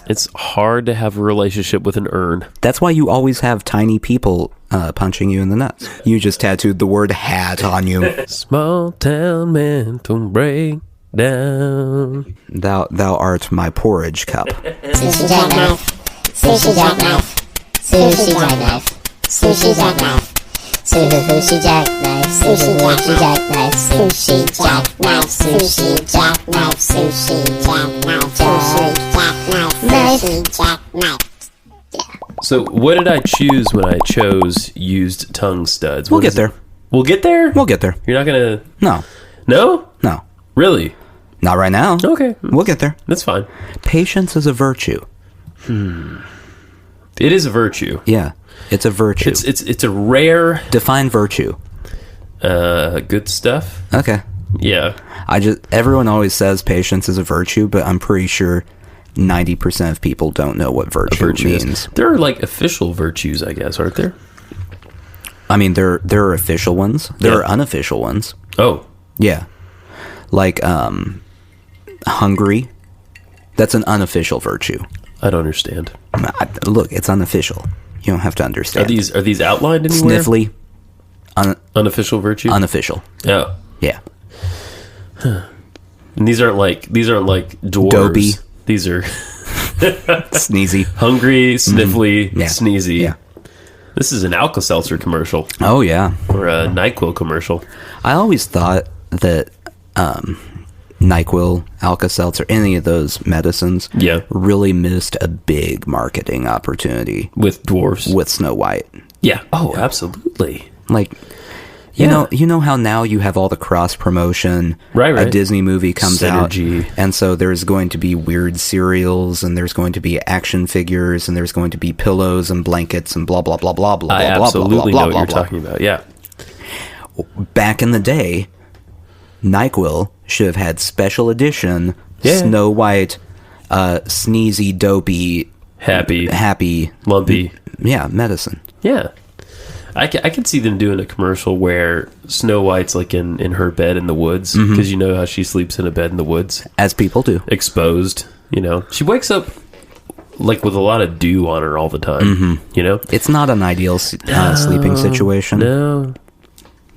It's hard to have a relationship with an urn. That's why you always have tiny people punching you in the nuts. You just tattooed the word hat on you. Small town mental breakdown. Thou art my porridge cup. Sushi jackknife. Sushi jackknife. Sushi jackknife. Sushi jackknife. Sushi jackknife. Sushi jackknife. Sushi jackknife. Sushi jackknife. Sushi jackknife. Sushi jackknife. So what did I choose when I chose used tongue studs? We'll get there. We'll get there? We'll get there. You're not going to... No. No? No. Really? Not right now. Okay. We'll get there. That's fine. Patience is a virtue. It is a virtue. Yeah. It's a virtue. It's a rare... Define virtue. Good stuff. Okay. Yeah. Everyone always says patience is a virtue, but I'm pretty sure 90% of people don't know what virtue means. Is. There are like official virtues, I guess, aren't there? I mean, there are official ones. There are unofficial ones. Oh. Yeah. Like, hungry. That's an unofficial virtue. I don't understand. Look, it's unofficial. You don't have to understand. Are these outlined anywhere? Sniffly. Unofficial virtue? Unofficial. Oh. Yeah. Huh. And these aren't like dwarves. Dopey. These are sneezy. Hungry, sniffly, sneezy. Yeah. This is an Alka-Seltzer commercial. Oh, yeah. Or a NyQuil commercial. I always thought that NyQuil, Alka-Seltzer, any of those medicines really missed a big marketing opportunity. With dwarves? With Snow White. Yeah. Oh, absolutely. Like... You know how now you have all the cross promotion. Right. A Disney movie comes Synergy. out, and so there's going to be weird cereals, and there's going to be action figures, and there's going to be pillows and blankets, and blah blah blah blah blah. I blah, absolutely blah, know blah, what blah, you're talking about. Yeah. Back in the day, NyQuil should have had special edition Snow White, sneezy, dopey, happy, lumpy, medicine. Yeah. I can see them doing a commercial where Snow White's like in her bed in the woods, because you know how she sleeps in a bed in the woods. As people do. Exposed, you know. She wakes up like with a lot of dew on her all the time, you know? It's not an ideal sleeping situation. No.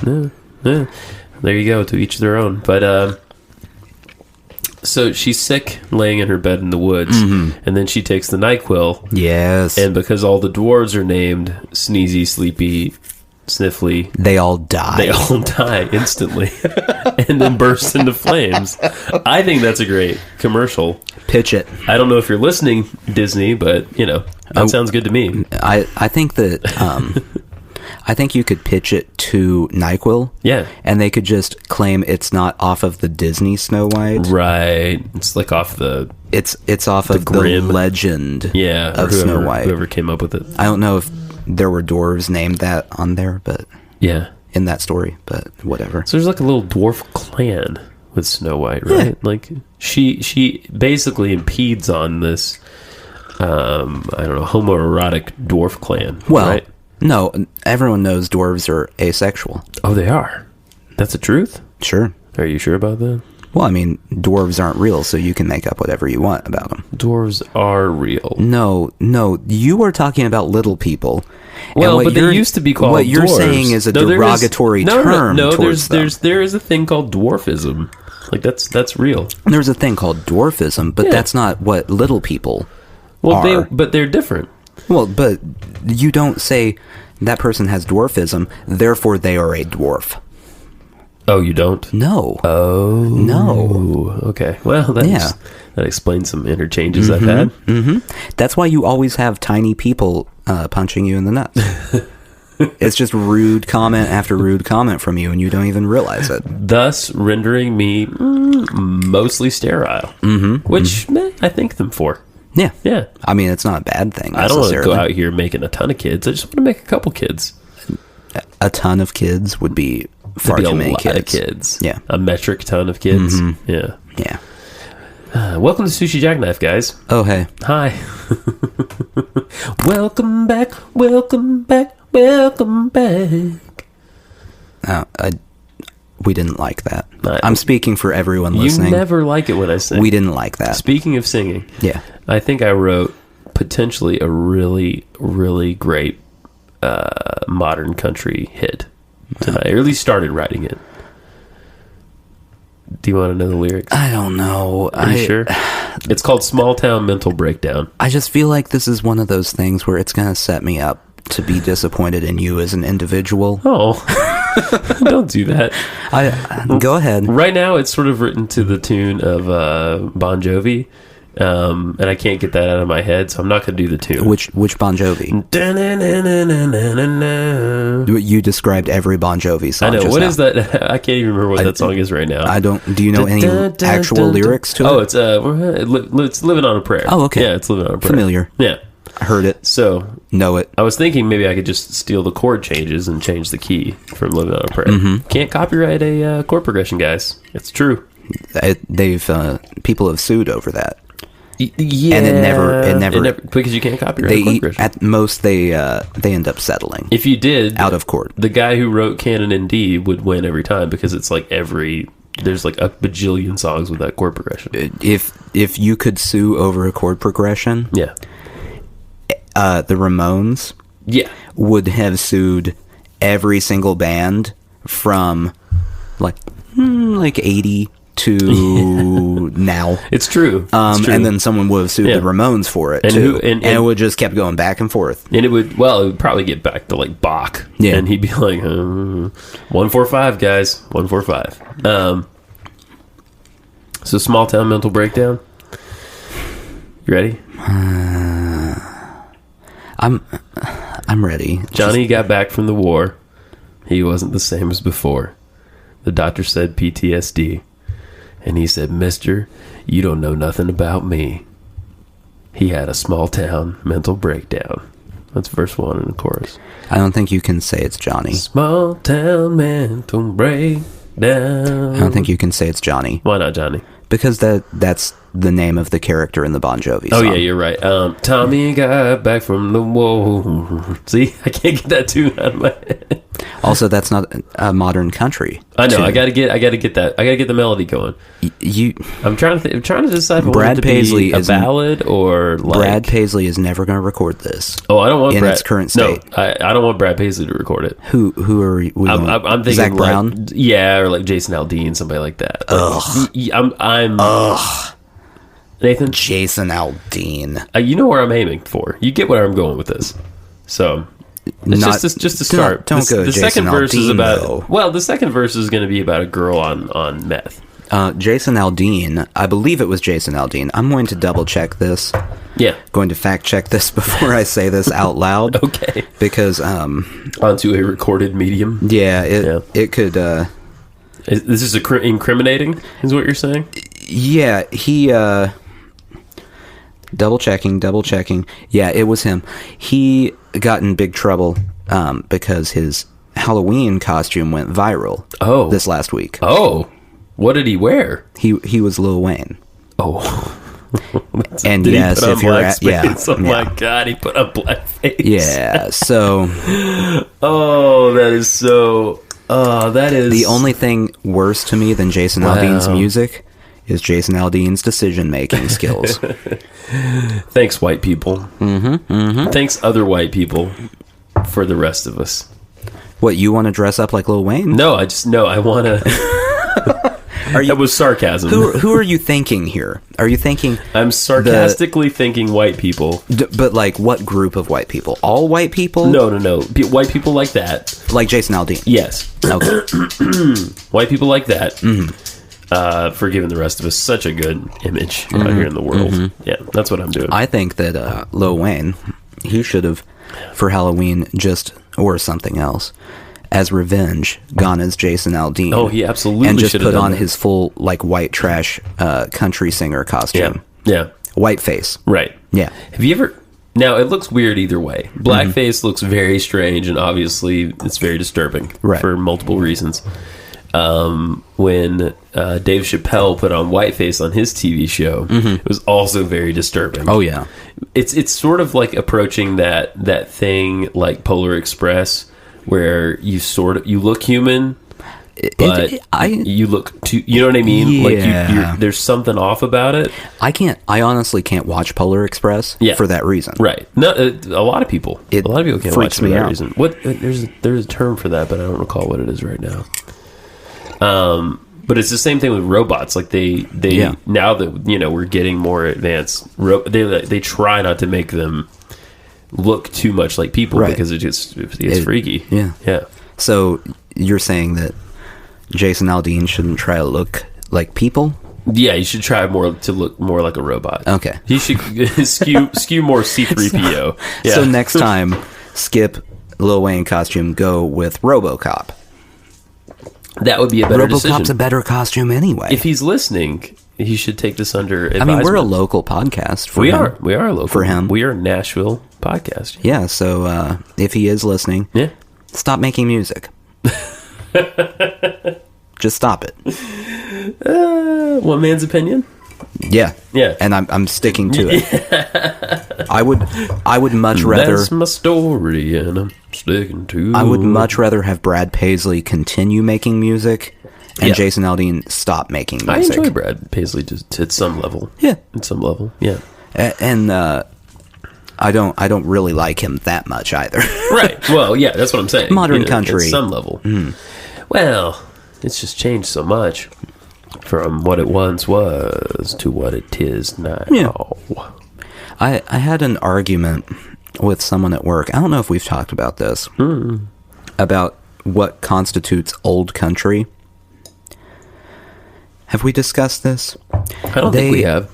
There you go, to each their own. But, so she's sick laying in her bed in the woods, and then she takes the NyQuil. Yes. And because all the dwarves are named Sneezy, Sleepy, Sniffly... They all die. They all die instantly. And then burst into flames. I think that's a great commercial. Pitch it. I don't know if you're listening, Disney, but, you know, that sounds good to me. I think that... I think you could pitch it to NyQuil. Yeah. And they could just claim it's not off of the Disney Snow White. Right. It's like off the... It's off of Grimm. the legend of whoever, Snow White. Whoever came up with it. I don't know if there were dwarves named that on there, but... Yeah. In that story, but whatever. So there's like a little dwarf clan with Snow White, right? Yeah. Like, she basically impedes on this, I don't know, homoerotic dwarf clan, right? No, everyone knows dwarves are asexual. Oh, they are? That's the truth? Sure. Are you sure about that? Well, I mean, dwarves aren't real, so you can make up whatever you want about them. Dwarves are real. No, you are talking about little people. Well, but they used to be called What you're dwarves. saying is a derogatory term towards them. There is a thing called dwarfism. Like, that's real. There's a thing called dwarfism, but that's not what little people are. But they're different. Well, but you don't say that person has dwarfism, therefore they are a dwarf. Oh, you don't? No. Oh. No. Okay. Well, that explains some interchanges I've had. Mm-hmm. That's why you always have tiny people punching you in the nuts. It's just rude comment after rude comment from you, and you don't even realize it. Thus rendering me mostly sterile, which I thank them for. Yeah. Yeah. I mean, it's not a bad thing. I don't want to go out here making a ton of kids. I just want to make a couple kids. A ton of kids would be far too many kids. A lot of kids. Yeah. A metric ton of kids. Yeah. Yeah. Welcome to Sushi Jackknife, guys. Oh, hey. Hi. Welcome back. Welcome back. Welcome back. We didn't like that. I- I'm speaking for everyone You listening. never like it when I sing. We didn't like that. Speaking of singing, Yeah. I think I wrote potentially a really, really great modern country hit tonight. Or at least started writing it. Do you want to know the lyrics? I don't know. Are you sure? It's called Small Town Mental Breakdown. I just feel like this is one of those things where it's going to set me up to be disappointed in you as an individual. Oh, don't do that. Go ahead. Right now, it's sort of written to the tune of Bon Jovi, and I can't get that out of my head, so I'm not going to do the tune. Which Bon Jovi? You described every Bon Jovi song. I know. just What now. is that? I can't even remember what that song is right now. I don't. Do you know any actual lyrics to it? Oh, it's Living on a Prayer. Oh, okay. Yeah, it's Living on a Prayer. Familiar. Yeah. I heard it. So Know it. I was thinking maybe I could just steal the chord changes and change the key from Living on a Prayer. Mm-hmm. Can't copyright a chord progression, guys. It's true. People have sued over that. Yeah, And it never because you can't copyright a They chord progression. at most they end up settling If you did, out of court. the guy who wrote Canon in D would win every time because it's like there's like a bajillion songs with that chord progression. If you could sue over a chord progression, Yeah. the Ramones Yeah. would have sued every single band from like 80 to now. It's true. It's true. And then someone would have sued Yeah. the Ramones for it And too. who- and- it would just kept going back and forth. And it would probably get back to like Bach. Yeah. And he'd be like, 145, guys. 145. So Small Town Mental Breakdown. You ready? I'm ready. Johnny got back from the war. He wasn't the same as before. The doctor said PTSD. And he said, Mister, you don't know nothing about me. He had a small town mental breakdown. That's verse 1 in the chorus. I don't think you can say it's Johnny. Small town mental breakdown. I don't think you can say it's Johnny Why not Johnny? because that's the name of the character in the Bon Jovi Oh song. yeah, you're right. Tommy got back from the war. See, I can't get that tune out of my head. Also, that's not a modern country. I know. tune. I gotta get that. I gotta get the melody going. You. I'm trying to decide if I Brad want it to Paisley be a is- ballad or like. Brad Paisley is never going to record this. Oh, I don't want in Brad, its current state. No, I don't want Brad Paisley to record it. Who are we? I'm thinking Zach like, Brown. yeah, or like Jason Aldean, somebody like that. I'm. Nathan, Jason Aldean. you know where I'm aiming for. You get where I'm going with this. So it's just to start. Don't go The Jason second verse is Aldean, about. though. Well, the second verse is going to be about a girl on meth. Jason Aldean. I believe it was Jason Aldean. I'm going to double check this. Yeah. Going to fact check this before I say this out loud. Okay. Because Onto a recorded medium. it could. This is incriminating, is what you're saying? Yeah, he. Double checking. Yeah, it was him. He got in big trouble because his Halloween costume went viral. Oh. This last week. Oh. What did he wear? He was Lil Wayne. Oh. And Did yes, he put on if you're at blackface? Oh yeah. my God, he put on blackface. Yeah, so Oh, that is so. That is the only thing worse to me than Jason Aldean's music is Jason Aldean's decision-making skills. Thanks, white people. Thanks, other white people, for the rest of us. What, you want to dress up like Lil Wayne? No, I want to. That was sarcasm. Who are you thinking here? Are you thinking... I'm sarcastically thinking white people. But, like, what group of white people? All white people? No. White people like that. Like Jason Aldean? Yes. Okay. White people like that. For giving the rest of us such a good image out here in the world. Yeah, that's what I'm doing. I think that Lil Wayne, he should have, for Halloween, or something else, as revenge, gone as Jason Aldean. Oh, he absolutely and just should have put done on that. his full like white trash country singer costume. Yeah. White face. Right. Yeah. Have you ever... Now, it looks weird either way. Blackface looks very strange, and obviously it's very disturbing for multiple reasons. When Dave Chappelle put on whiteface on his TV show, it was also very disturbing. Oh, yeah. It's sort of like approaching that thing like Polar Express, where you look human, but you look too, you know what I mean? Yeah. Like there's something off about it. I honestly can't watch Polar Express for that reason. Right. No, a lot of people can't watch for that reason. There's a term for that, but I don't recall what it is right now. But it's the same thing with robots. Like they now that we're getting more advanced, they try not to make them look too much like people because it gets freaky. Yeah. So you're saying that Jason Aldean shouldn't try to look like people? Yeah, you should try to look more like a robot. Okay. He should skew more C-3PO. So next time, skip Lil Wayne costume, go with RoboCop. That would be a better decision. RoboCop's a better costume anyway. If he's listening, he should take this under advisement. I mean, we're a local podcast for him. We are local. For him. We are a Nashville podcast. Yeah, so if he is listening, stop making music. Just stop it. One man's opinion? Yeah. And I'm sticking to it. I would much rather. That's my story, and I'm sticking to it. I would much rather have Brad Paisley continue making music and Jason Aldean stop making music. I enjoy Brad Paisley just at some level. Yeah. At some level. Yeah. And I don't really like him that much either. Right. Well, yeah, that's what I'm saying. Modern country. At some level. Well, it's just changed so much from what it once was to what it is now. Yeah. I had an argument with someone at work. I don't know if we've talked about this. About what constitutes old country. Have we discussed this? I don't think we have.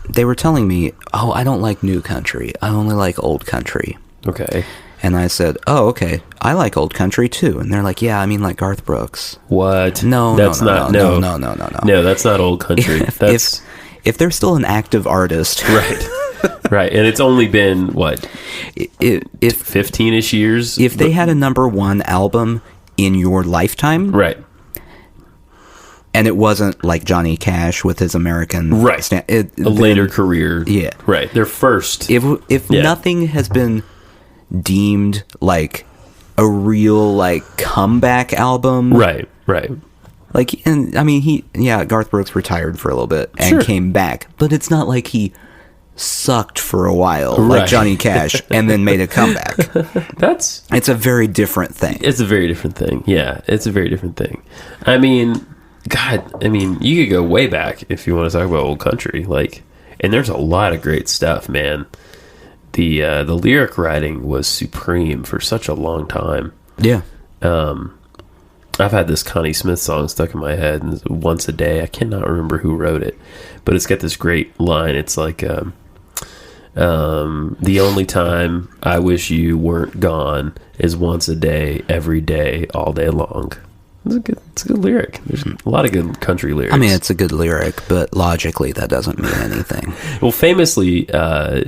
They were telling me, I don't like new country. I only like old country. Okay. And I said, okay, I like old country too. And they're like, yeah, I mean like Garth Brooks. What? No, that's no, that's not old country. If they're still an active artist. Right. Right. And it's only been, what? If 15-ish years? If they had a #1 album in your lifetime. Right. And it wasn't like Johnny Cash with his American... Right. Later career. Yeah. Right. Their first... If nothing has been deemed like a real like comeback album... Right. Like, and I mean, Garth Brooks retired for a little bit and came back. But it's not like he sucked for a while like Johnny Cash and then made a comeback. It's a very different thing. It's a very different thing. Yeah. It's a very different thing. I mean... God, I mean, you could go way back if you want to talk about old country, like, and there's a lot of great stuff, man. The lyric writing was supreme for such a long time. Yeah. I've had this Connie Smith song stuck in my head, and Once a Day. I cannot remember who wrote it, but it's got this great line. It's like, the only time I wish you weren't gone is once a day, every day, all day long. It's a good lyric. There's a lot of good country lyrics. I mean, it's a good lyric, but logically that doesn't mean anything. Well, famously,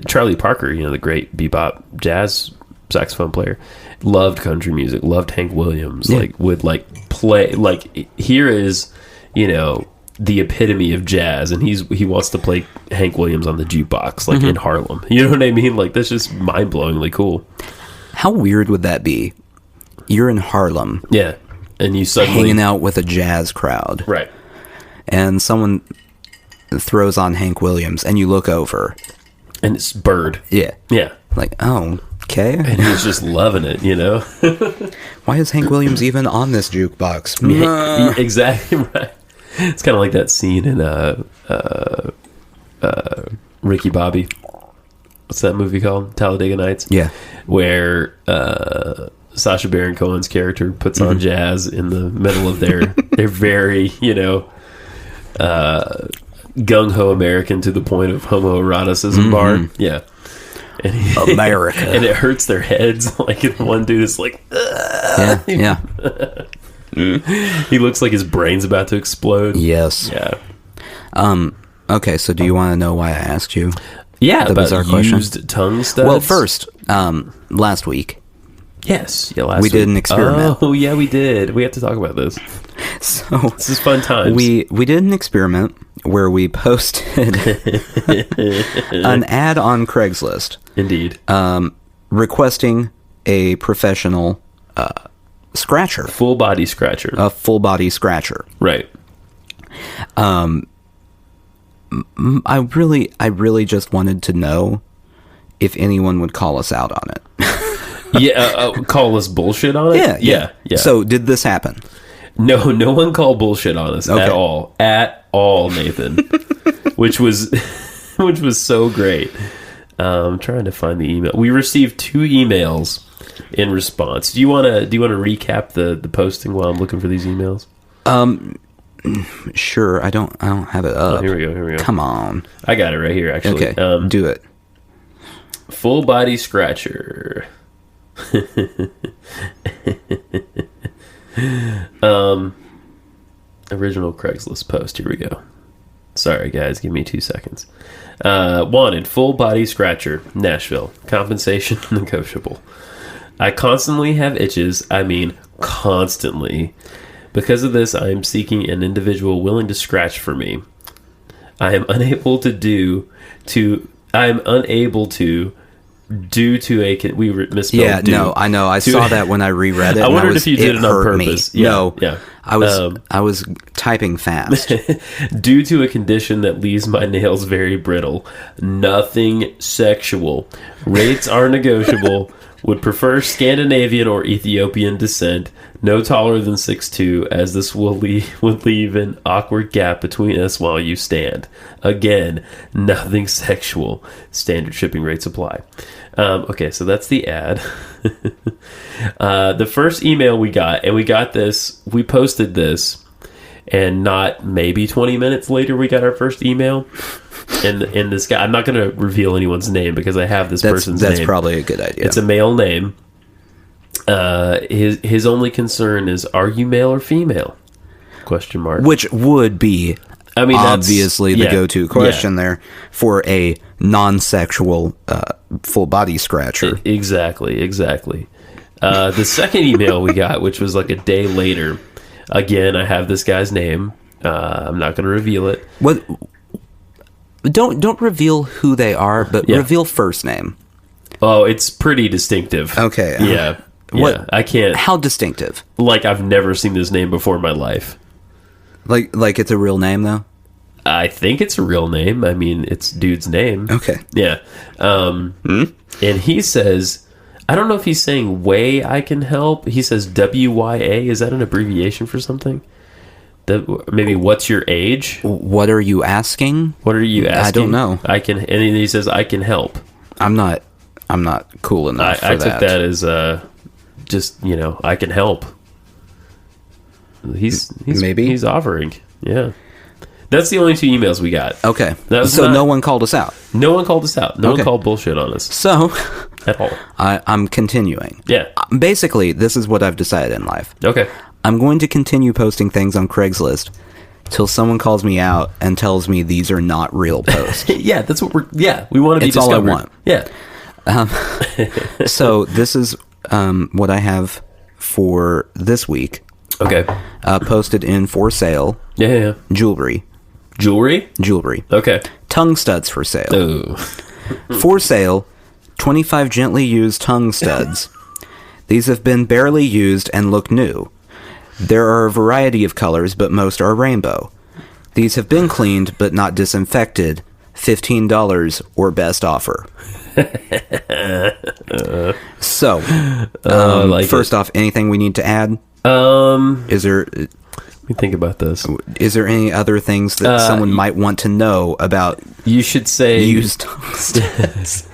Charlie Parker, the great bebop jazz saxophone player, loved country music, loved Hank Williams, would play, here is, the epitome of jazz, and he wants to play Hank Williams on the jukebox, in Harlem. You know what I mean? Like, that's just mind-blowingly cool. How weird would that be? You're in Harlem. Yeah. And you suddenly... hanging out with a jazz crowd. Right. And someone throws on Hank Williams, and you look over. And it's Bird. Yeah. Yeah. Like, oh, okay. And he's just loving it, Why is Hank Williams even on this jukebox? Exactly right. It's kind of like that scene in Ricky Bobby. What's that movie called? Talladega Nights? Yeah. Where... Sacha Baron Cohen's character puts on jazz in the middle of their very, gung-ho American to the point of homoeroticism bar. Yeah. And America. And it hurts their heads. Like, one dude is like, yeah. He looks like his brain's about to explode. Yes. Yeah. Okay, so do you want to know why I asked you? Yeah, the about bizarre question? used tongue studs. Well, first, last week. Yes. Yeah, we did an experiment. Oh, yeah, we did. We have to talk about this. So this is fun times. We did an experiment where we posted an ad on Craigslist. Indeed. Requesting a professional scratcher. Full body scratcher. A full body scratcher. Right. I really just wanted to know if anyone would call us out on it. Call us bullshit on it? Yeah. So, did this happen? No one called bullshit on us at all. At all, Nathan. which was so great. I'm trying to find the email. We received 2 emails in response. Do you want to recap the posting while I'm looking for these emails? Sure. I don't have it up. Oh, here we go. Come on. I got it right here, actually. Okay. Do it. Full body scratcher. Original Craigslist post. Here we go. Sorry, guys. Give me 2 seconds. Wanted full body scratcher, Nashville. Compensation negotiable. I constantly have itches. I mean, constantly. Because of this, I am seeking an individual willing to scratch for me. I am unable to due to we misspelled. Yeah, no, I know. I saw that when I reread it. I wondered if you did it on purpose. Me. No, yeah. I was typing fast. Due to a condition that leaves my nails very brittle. Nothing sexual. Rates are negotiable. Would prefer Scandinavian or Ethiopian descent. No taller than 6'2", as this would leave an awkward gap between us while you stand. Again, nothing sexual. Standard shipping rates apply. Okay, so that's the ad. The first email we got, and we posted this, and not maybe 20 minutes later we got our first email. And this guy, I'm not going to reveal anyone's name because I have this person's name. That's probably a good idea. It's a male name. His only concern is, are you male or female? Question mark. Which would be, obviously, the go-to question there for a non-sexual full body scratcher. Exactly. The second email we got, which was like a day later, again, I have this guy's name. I'm not going to reveal it. What? Don't reveal who they are, but reveal first name. Oh, it's pretty distinctive. Okay. Yeah. What? I can't. How distinctive? Like, I've never seen this name before in my life. Like it's a real name, though? I think it's a real name. I mean, it's dude's name. Okay. Yeah. And he says, I don't know if he's saying way I can help. He says WYA. Is that an abbreviation for something? Maybe what's your age? What are you asking? What are you asking? I don't know. And he says I can help. I'm not cool enough for that. I took that as just, I can help. He's offering. Yeah. That's the only 2 emails we got. Okay. So no one called us out. No one called us out. No one called bullshit on us. So at all. I'm continuing. Yeah. Basically, this is what I've decided in life. Okay. I'm going to continue posting things on Craigslist till someone calls me out and tells me these are not real posts. Yeah, that's what we want to be discovered. All I want. Yeah. So this is what I have for this week. Okay. Posted in for sale. Yeah. Jewelry. Okay. Tongue studs for sale. Ooh. For sale, 25 gently used tongue studs. These have been barely used and look new. There are a variety of colors, but most are rainbow. These have been cleaned, but not disinfected. $15 or best offer. So, first off, anything we need to add? Is there... Let me think about this. Is there any other things that someone might want to know about? You should say... used tongue studs.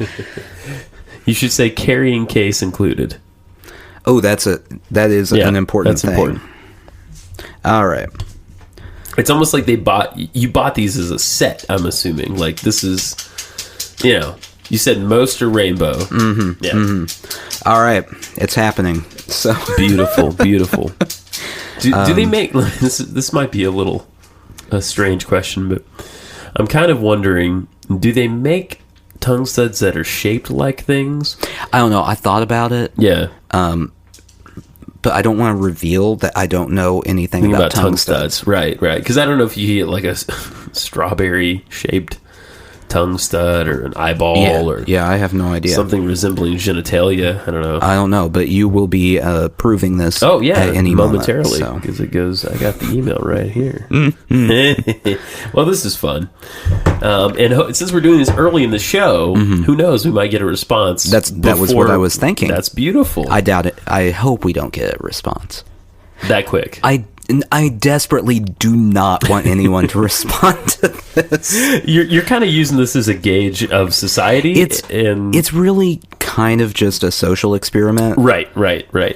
You should say carrying case included. Oh, that is an important thing. Important. All right. It's almost like you bought these as a set, I'm assuming. Like, this is, you said most are rainbow. Mm-hmm. Yeah. Mm-hmm. All right. It's happening. So beautiful. Do they make, this might be a strange question, but I'm kind of wondering, do they make tongue studs that are shaped like things? I don't know. I thought about it. Yeah. But I don't want to reveal that I don't know anything about tongue studs. Right. Because I don't know if you get like a strawberry shaped tongue stud or an eyeball or I have no idea. something resembling genitalia. I don't know. I don't know, but you will be proving this. Oh yeah, at any momentarily, moment, because it goes. I got the email right here. Well, this is fun, and since we're doing this early in the show, who knows? We might get a response. That was what I was thinking. That's beautiful. I doubt it. I hope we don't get a response that quick. I desperately do not want anyone to respond to this. You're kind of using this as a gauge of society. It's really kind of just a social experiment. Right.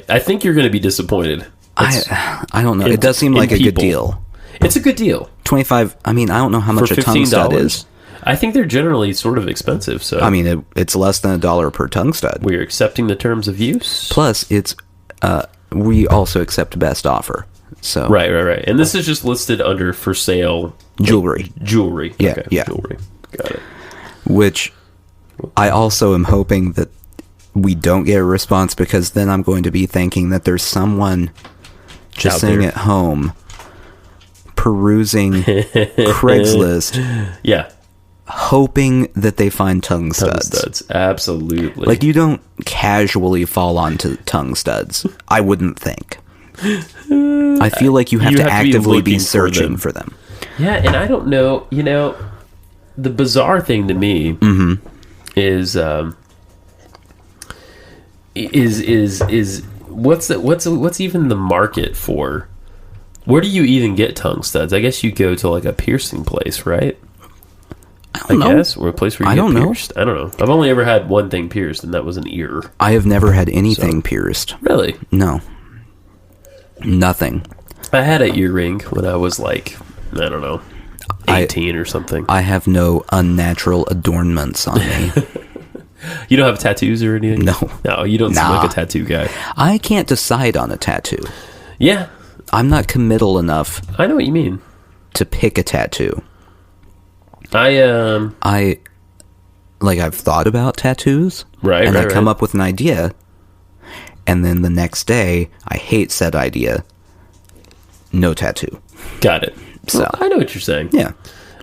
I think you're going to be disappointed. I don't know. It does seem like a good deal. It's a good deal. 25. I mean, I don't know how much a tongue stud is. I think they're generally sort of expensive. So I mean, it's less than $1 per tongue stud. We're accepting the terms of use. Plus, it's we also accept best offer. So right. And this is just listed under for sale jewelry. Yeah, okay, yeah. Jewelry. Got it. Which I also am hoping that we don't get a response, because then I'm going to be thinking that there's someone just sitting at home perusing Craigslist. Yeah. Hoping that they find tongue studs. Absolutely. Like, you don't casually fall onto tongue studs, I wouldn't think. I feel like you have to actively be searching for them. Yeah, and I don't know, the bizarre thing to me is what's even the market for? Where do you even get tongue studs? I guess you go to like a piercing place, right? I guess, or a place where you get pierced. I don't know. I've only ever had one thing pierced, and that was an ear. I have never had anything pierced. Really? No. Nothing. I had an earring when I was like, I don't know, 18 or something. I have no unnatural adornments on me. You don't have tattoos or anything? No, you don't seem like a tattoo guy. I can't decide on a tattoo. Yeah. I'm not committal enough. I know what you mean. To pick a tattoo. I've thought about tattoos. Right. And I come up with an idea. And then the next day, I hate said idea. No tattoo. Got it. So well, I know what you're saying. Yeah.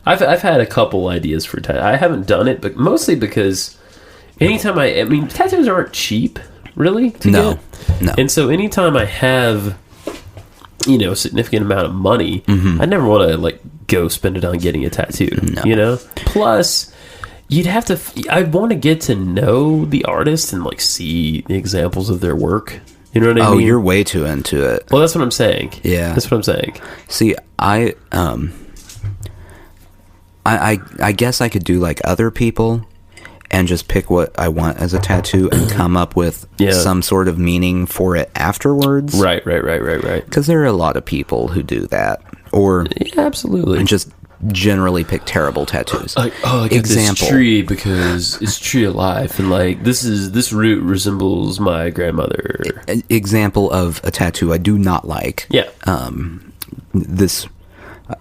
I've had a couple ideas for tattoo. I haven't done it, but mostly because anytime I mean, tattoos aren't cheap, really, to get. No. And so anytime I have, a significant amount of money, I never want to, go spend it on getting a tattoo, Plus, you'd have to, I'd want to get to know the artist and, see the examples of their work. You know what I mean? Oh, you're way too into it. Well, that's what I'm saying. Yeah. That's what I'm saying. See, I guess I could do like other people and just pick what I want as a tattoo and come up with some sort of meaning for it afterwards. Right. Because there are a lot of people who do that. Or absolutely. And just generally pick terrible tattoos. I get this tree because it's tree of life, and this root resembles my grandmother. Example of a tattoo I do not like. Yeah. This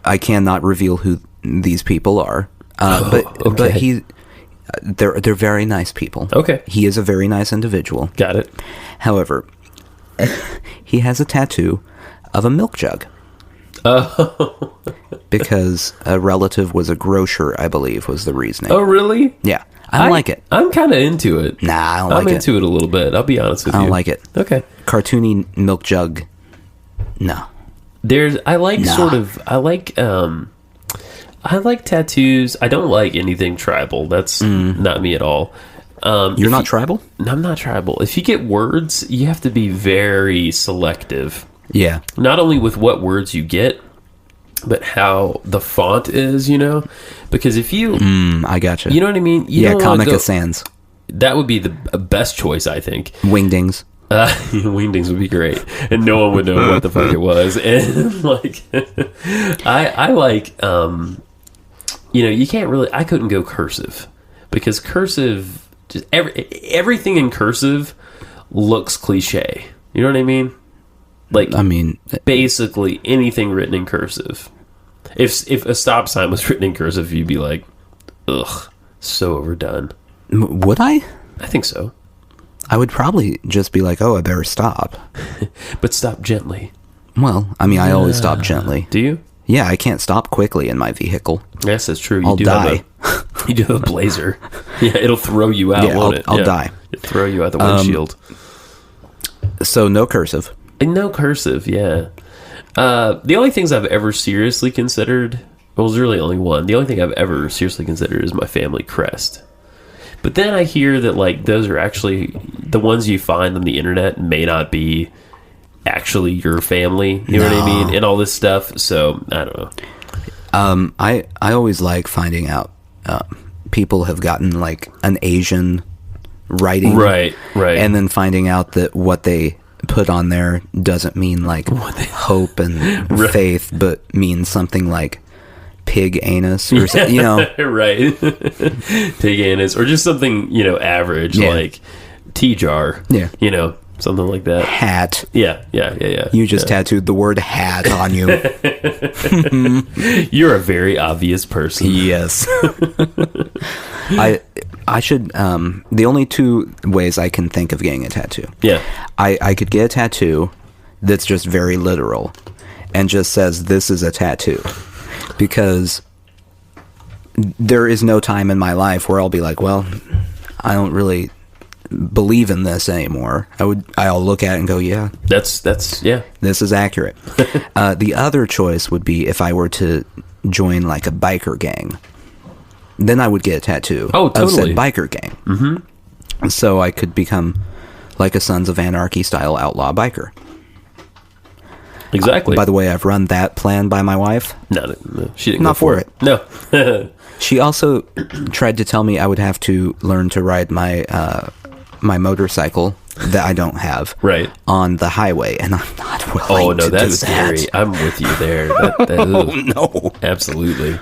I cannot reveal who these people are. But they're very nice people. Okay. He is a very nice individual. Got it. However, he has a tattoo of a milk jug. Oh. Because a relative was a grocer, I believe, was the reasoning. Oh, really? Yeah. I don't like it. I'm kind of into it. Nah, I don't like it. I'm into it a little bit. I'll be honest with you. I don't like it. Okay. Cartoony milk jug. No. I like tattoos. I don't like anything tribal. That's not me at all. You're not tribal? I'm not tribal. If you get words, you have to be very selective. Yeah. Not only with what words you get, but how the font is, Because if you... I gotcha. You know what I mean? Comic Sans. That would be the best choice, I think. Wingdings. Wingdings would be great. And no one would know what the fuck it was. And, I like... you can't really... I couldn't go cursive. Because cursive... Just everything in cursive looks cliche. You know what I mean? Basically anything written in cursive. If a stop sign was written in cursive, you'd be like, ugh, so overdone. Would I? I think so. I would probably just be like, oh, I better stop. But stop gently. Well, I always stop gently. Do you? Yeah, I can't stop quickly in my vehicle. Yes, that's true. I'll die. You do a blazer. Yeah, it'll throw you out, won't it? I'll die. It'll throw you out the windshield. So no cursive. And no cursive, yeah. The only things I've ever seriously considered, well, there's really only one. The only thing I've ever seriously considered is my family crest. But then I hear that, like, those are actually, the ones you find on the internet may not be actually your family. You know what I mean? And all this stuff. So, I don't know. I always like finding out people have gotten, like, an Asian writing. Right. And then finding out that what they put on there doesn't mean, like, hope and faith, but means something like pig anus or something, you know. Right. Pig anus. Or just something, average, like tea jar. Yeah. Something like that. Hat. Yeah. You just tattooed the word hat on you. You're a very obvious person. Yes. I should, the only two ways I can think of getting a tattoo. Yeah. I could get a tattoo that's just very literal and just says, this is a tattoo. Because there is no time in my life where I'll be like, well, I don't really believe in this anymore. I'll look at it and go, yeah, that's this is accurate. The other choice would be if I were to join like a biker gang, then I would get a tattoo of said biker gang. Mm-hmm. So I could become like a Sons of Anarchy style outlaw biker. Exactly. By the way, I've run that plan by my wife. No, she didn't. Not go for it. No. She also tried to tell me I would have to learn to ride my my motorcycle that I don't have on the highway, and I'm not willing to do that. That's scary. I'm with you there. No. Absolutely.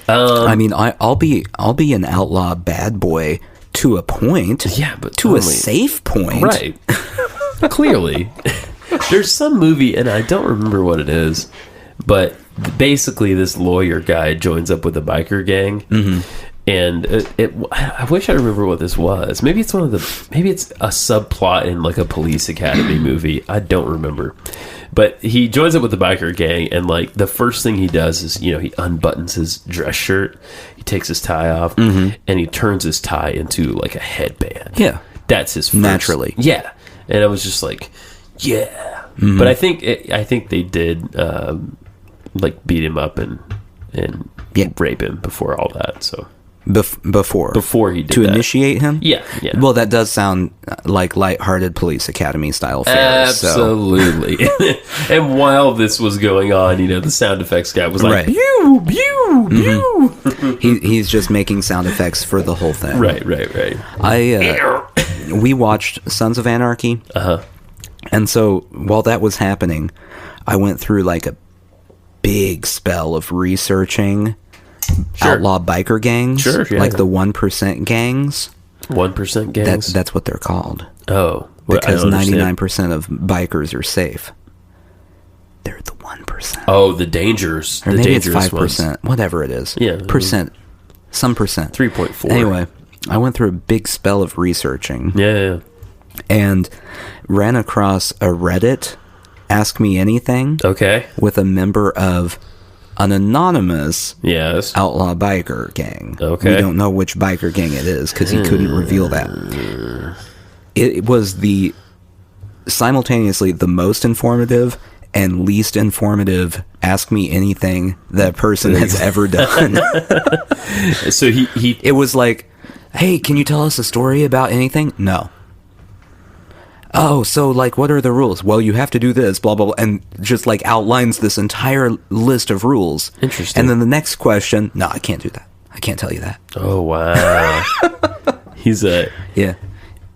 I mean, I'll be an outlaw bad boy to a point. Yeah, but to a safe point. Right. Clearly. There's some movie, and I don't remember what it is, but basically this lawyer guy joins up with a biker gang, and I wish I remember what this was. Maybe it's maybe it's a subplot in like a police academy movie. I don't remember. But he joins up with the biker gang, and like the first thing he does is, he unbuttons his dress shirt, he takes his tie off, and he turns his tie into like a headband. Yeah. That's his first. Naturally. Yeah. And I was just like, yeah. But I think they did like beat him up and rape him before all that. So before he did to initiate him. Yeah. Well, that does sound like lighthearted police academy style fare. Absolutely. And while this was going on, the sound effects guy was like, pew, pew, pew. He's just making sound effects for the whole thing. Right. We watched Sons of Anarchy. And so while that was happening, I went through like a big spell of researching outlaw biker gangs. Sure, yeah. Like the 1% gangs. 1% gangs? That's what they're called. Oh. Because 99% of bikers are safe. They're the 1%. Oh, the dangers. Or the maybe it's dangerous 5%. ones. Whatever it is. Yeah. Percent. Some percent. 3.4. Anyway, I went through a big spell of researching. Yeah. And ran across a Reddit Ask Me Anything. Okay. With a member of an anonymous outlaw biker gang. Okay. We don't know which biker gang it is because he couldn't reveal that. It was simultaneously the most informative and least informative Ask Me Anything that person has ever done. So it was like, hey, can you tell us a story about anything? No. Oh, so, like, what are the rules? Well, you have to do this, blah, blah, blah, and just, like, outlines this entire list of rules. Interesting. And then the next question, no, I can't do that. I can't tell you that. Oh, wow. Yeah.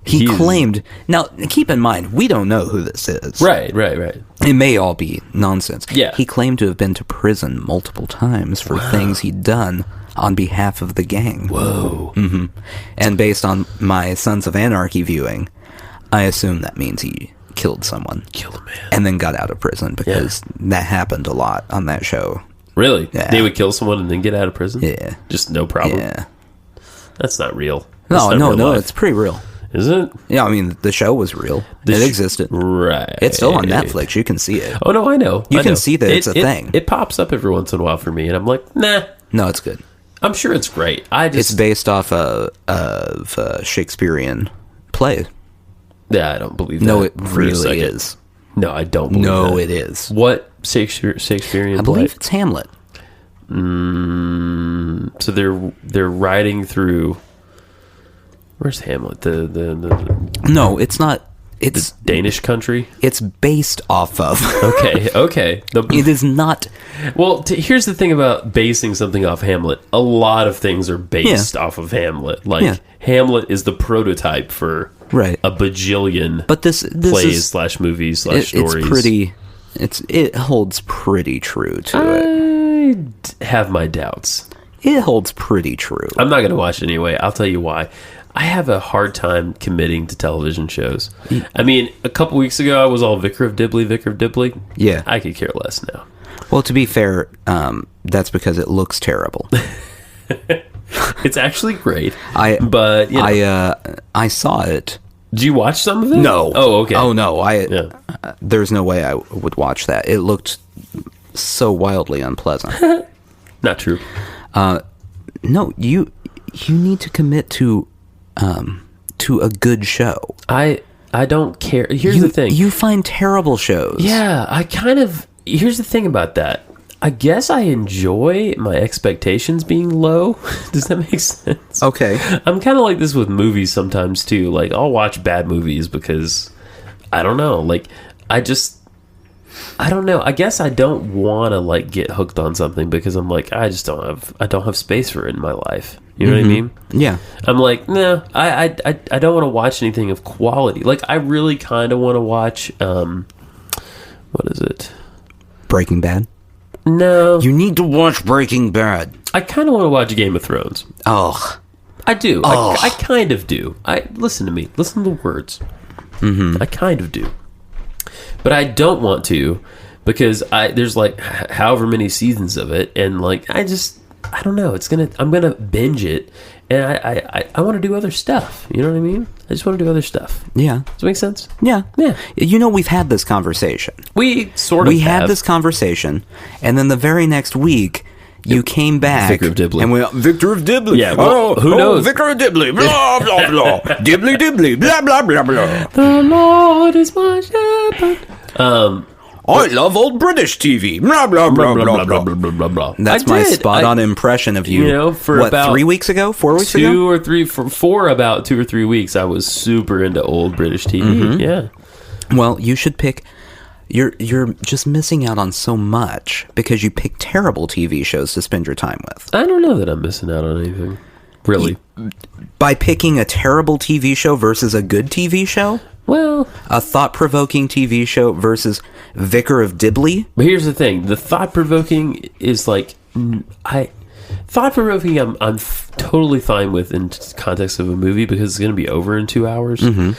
He claimed, now, keep in mind, we don't know who this is. Right. It may all be nonsense. Yeah. He claimed to have been to prison multiple times for things he'd done on behalf of the gang. Whoa. Mm-hmm. And based on my Sons of Anarchy viewing, I assume that means he killed someone. Killed a man. And then got out of prison because that happened a lot on that show. Really? Yeah. They would kill someone and then get out of prison? Yeah. Just no problem? Yeah. That's not real. No, it's pretty real. Is it? Yeah, I mean, the show was real. It existed. Right. It's still on Netflix. You can see it. Oh, no, I know. You can see that it's a thing. It pops up every once in a while for me, and I'm like, nah. No, it's good. I'm sure it's great. It's based off of a Shakespearean play. Yeah, I don't believe that. No, it really is. No, I don't believe that. No, it is. What Shakespearean play? I believe it's Hamlet. So they're riding through. Where's Hamlet? No, it's not. It's the Danish country. It's based off of. Okay. It is not. Well, here's the thing about basing something off Hamlet. A lot of things are based off of Hamlet. Like Hamlet is the prototype for a bajillion. But this plays / movies / stories. It's pretty. It holds pretty true to it. I have my doubts. It holds pretty true. I'm not going to watch it anyway. I'll tell you why. I have a hard time committing to television shows. I mean, a couple weeks ago, I was all Vicar of Dibley. Yeah. I could care less now. Well, to be fair, that's because it looks terrible. It's actually great. I saw it. Did you watch some of it? No. Oh, okay. Oh, no. There's no way I would watch that. It looked so wildly unpleasant. Not true. No, you need to commit to a good show. I don't care. Here's the thing. You find terrible shows. Yeah, here's the thing about that. I guess I enjoy my expectations being low. Does that make sense? Okay. I'm kind of like this with movies sometimes too. Like, I'll watch bad movies because I don't know. Like, I don't know. I guess I don't want to like get hooked on something because I'm like, I don't have space for it in my life. You know what I mean? Yeah. I'm like, no, I don't want to watch anything of quality. Like, I really kind of want to watch, what is it? Breaking Bad? No. You need to watch Breaking Bad. I kind of want to watch Game of Thrones. Oh. I do. Oh. I kind of do. Listen to me. Listen to the words. Mm-hmm. I kind of do. But I don't want to because there's like however many seasons of it, and like I don't know. I'm gonna binge it, and I want to do other stuff. You know what I mean? I just want to do other stuff. Yeah. Does that make sense? Yeah. Yeah. You know, we've had this conversation. We had this conversation, and then the very next week, you came back. Vicar of Dibley. And we Victor of Dibley. Yeah, well, who knows? Vicar of Dibley. Blah, blah, blah. Dibley, Dibley. Blah, blah, blah, blah. The Lord is my shepherd. I love old British TV. Blah, blah, blah, blah, blah, blah, blah, blah. That's my spot-on impression of you. You know, for about 3 weeks ago? 4 weeks ago? For about 2 or 3 weeks, I was super into old British TV. Mm-hmm. Yeah. Well, you should pick... You're just missing out on so much because you pick terrible TV shows to spend your time with. I don't know that I'm missing out on anything. Really. By picking a terrible TV show versus a good TV show? Well, a thought-provoking TV show versus Vicar of Dibley? But here's the thing. The thought-provoking is like... Thought-provoking I'm totally fine with in context of a movie because it's going to be over in 2 hours. Mm-hmm.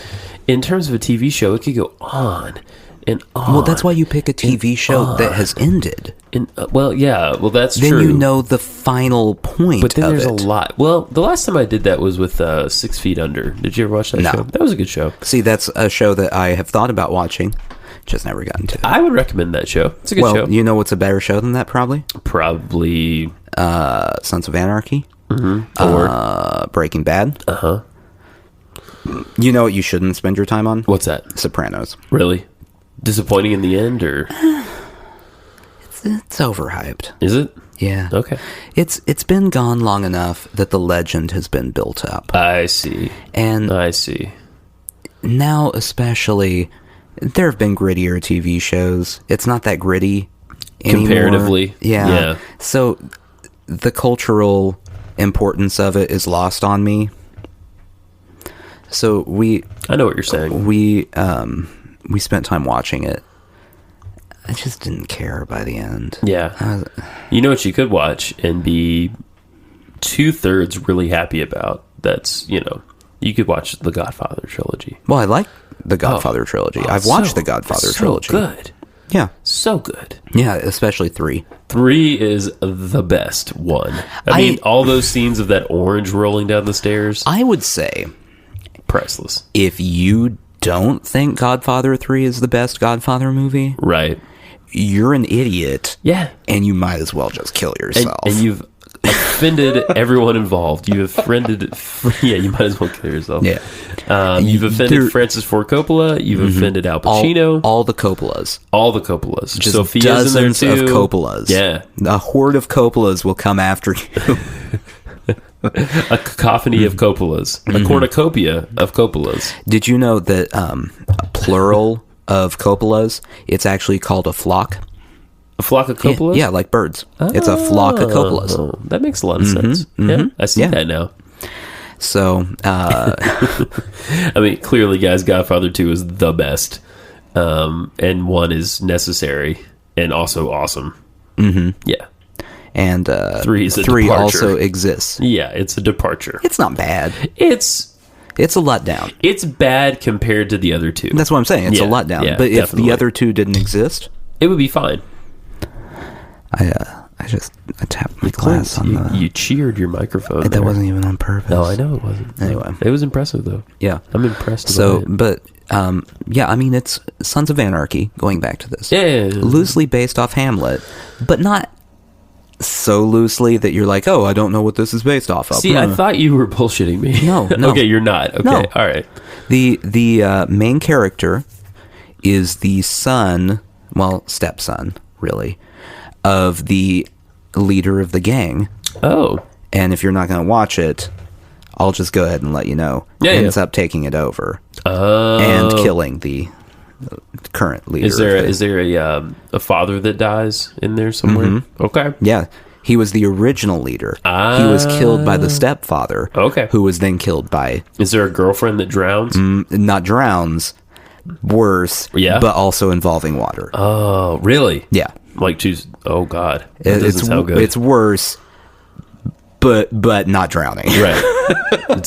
In terms of a TV show, it could go on and on. Well, that's why you pick a TV show that has ended. Well, yeah. Well, that's then true. Then you know the final point But then of there's it. a lot. Well, the last time I did that was with 6 Feet Under. Did you ever watch that show? That was a good show. See, that's a show that I have thought about watching. Just never gotten to it. I would recommend that show. It's a good show. Well, you know what's a better show than that, probably? Probably... Sons of Anarchy. Mm-hmm. Or... Breaking Bad. Uh-huh. You know what you shouldn't spend your time on? What's that? Sopranos. Really? Disappointing in the end, or... It's overhyped. Is it? Yeah. Okay. It's been gone long enough that the legend has been built up. I see. And I see. Now, especially, there have been grittier TV shows. It's not that gritty anymore. Comparatively. Yeah. So the cultural importance of it is lost on me. So I know what you're saying. We spent time watching it. I just didn't care by the end. Yeah. You know what you could watch and be 2/3 really happy about? That's, you could watch the Godfather trilogy. Well, I like the Godfather trilogy. I've watched the Godfather trilogy. Good. Yeah. So good. Yeah, especially 3. 3 is the best one. I mean, all those scenes of that orange rolling down the stairs. I would say... priceless. If you don't think Godfather 3 is the best Godfather movie... Right. You're an idiot. Yeah. And you might as well just kill yourself. And you've offended everyone involved. You offended... Yeah, you might as well kill yourself. Yeah. You've offended Francis Ford Coppola. You've offended Al Pacino. All the Coppolas. All the Coppolas. Just Sophia's dozens in there too. of Coppolas. Yeah. A horde of Coppolas will come after you. A cacophony of Coppolas. A cornucopia of Coppolas. Did you know that a plural of Coppolas, it's actually called a flock? A flock of Coppolas? Yeah, like birds. It's a flock of Coppolas. Oh, that makes a lot of sense. Yeah, I see that now. So, I mean, clearly, guys, Godfather 2 is the best. And 1 is necessary and also awesome. Yeah. And 3 is a 3 departure. also exists. Yeah, it's a departure. It's not bad. It's a letdown. It's bad compared to the other 2. That's what I'm saying. It's a letdown. Yeah, but if definitely. the other 2 didn't exist, It would be fine. I tapped my glass on the... You cheered your microphone. That there. wasn't even on purpose. No, I know it wasn't. Anyway. It was impressive, though. Yeah. I'm impressed. So, by it. but, yeah, I mean, it's Sons of Anarchy, going back to this. Yeah. Loosely based off Hamlet, but not so loosely that you're like, oh, I don't know what this is based off of. See, I thought you were bullshitting me. No. Okay, you're not. Okay, No. all right. The main character is the son, well, stepson, really, of the leader of the gang. Oh. And if you're not going to watch it, I'll just go ahead and let you know. Yeah, Ends up taking it over and killing the current leader. Is there a father that dies in there somewhere? Okay. Yeah. He was the original leader. He was killed by the stepfather. Okay. Who was then killed by... Is there a girlfriend that drowns? Not drowns. Worse. Yeah. But also involving water. Oh, really? Yeah. Like choose. Oh God, that doesn't sound good. It's worse, but not drowning. Right.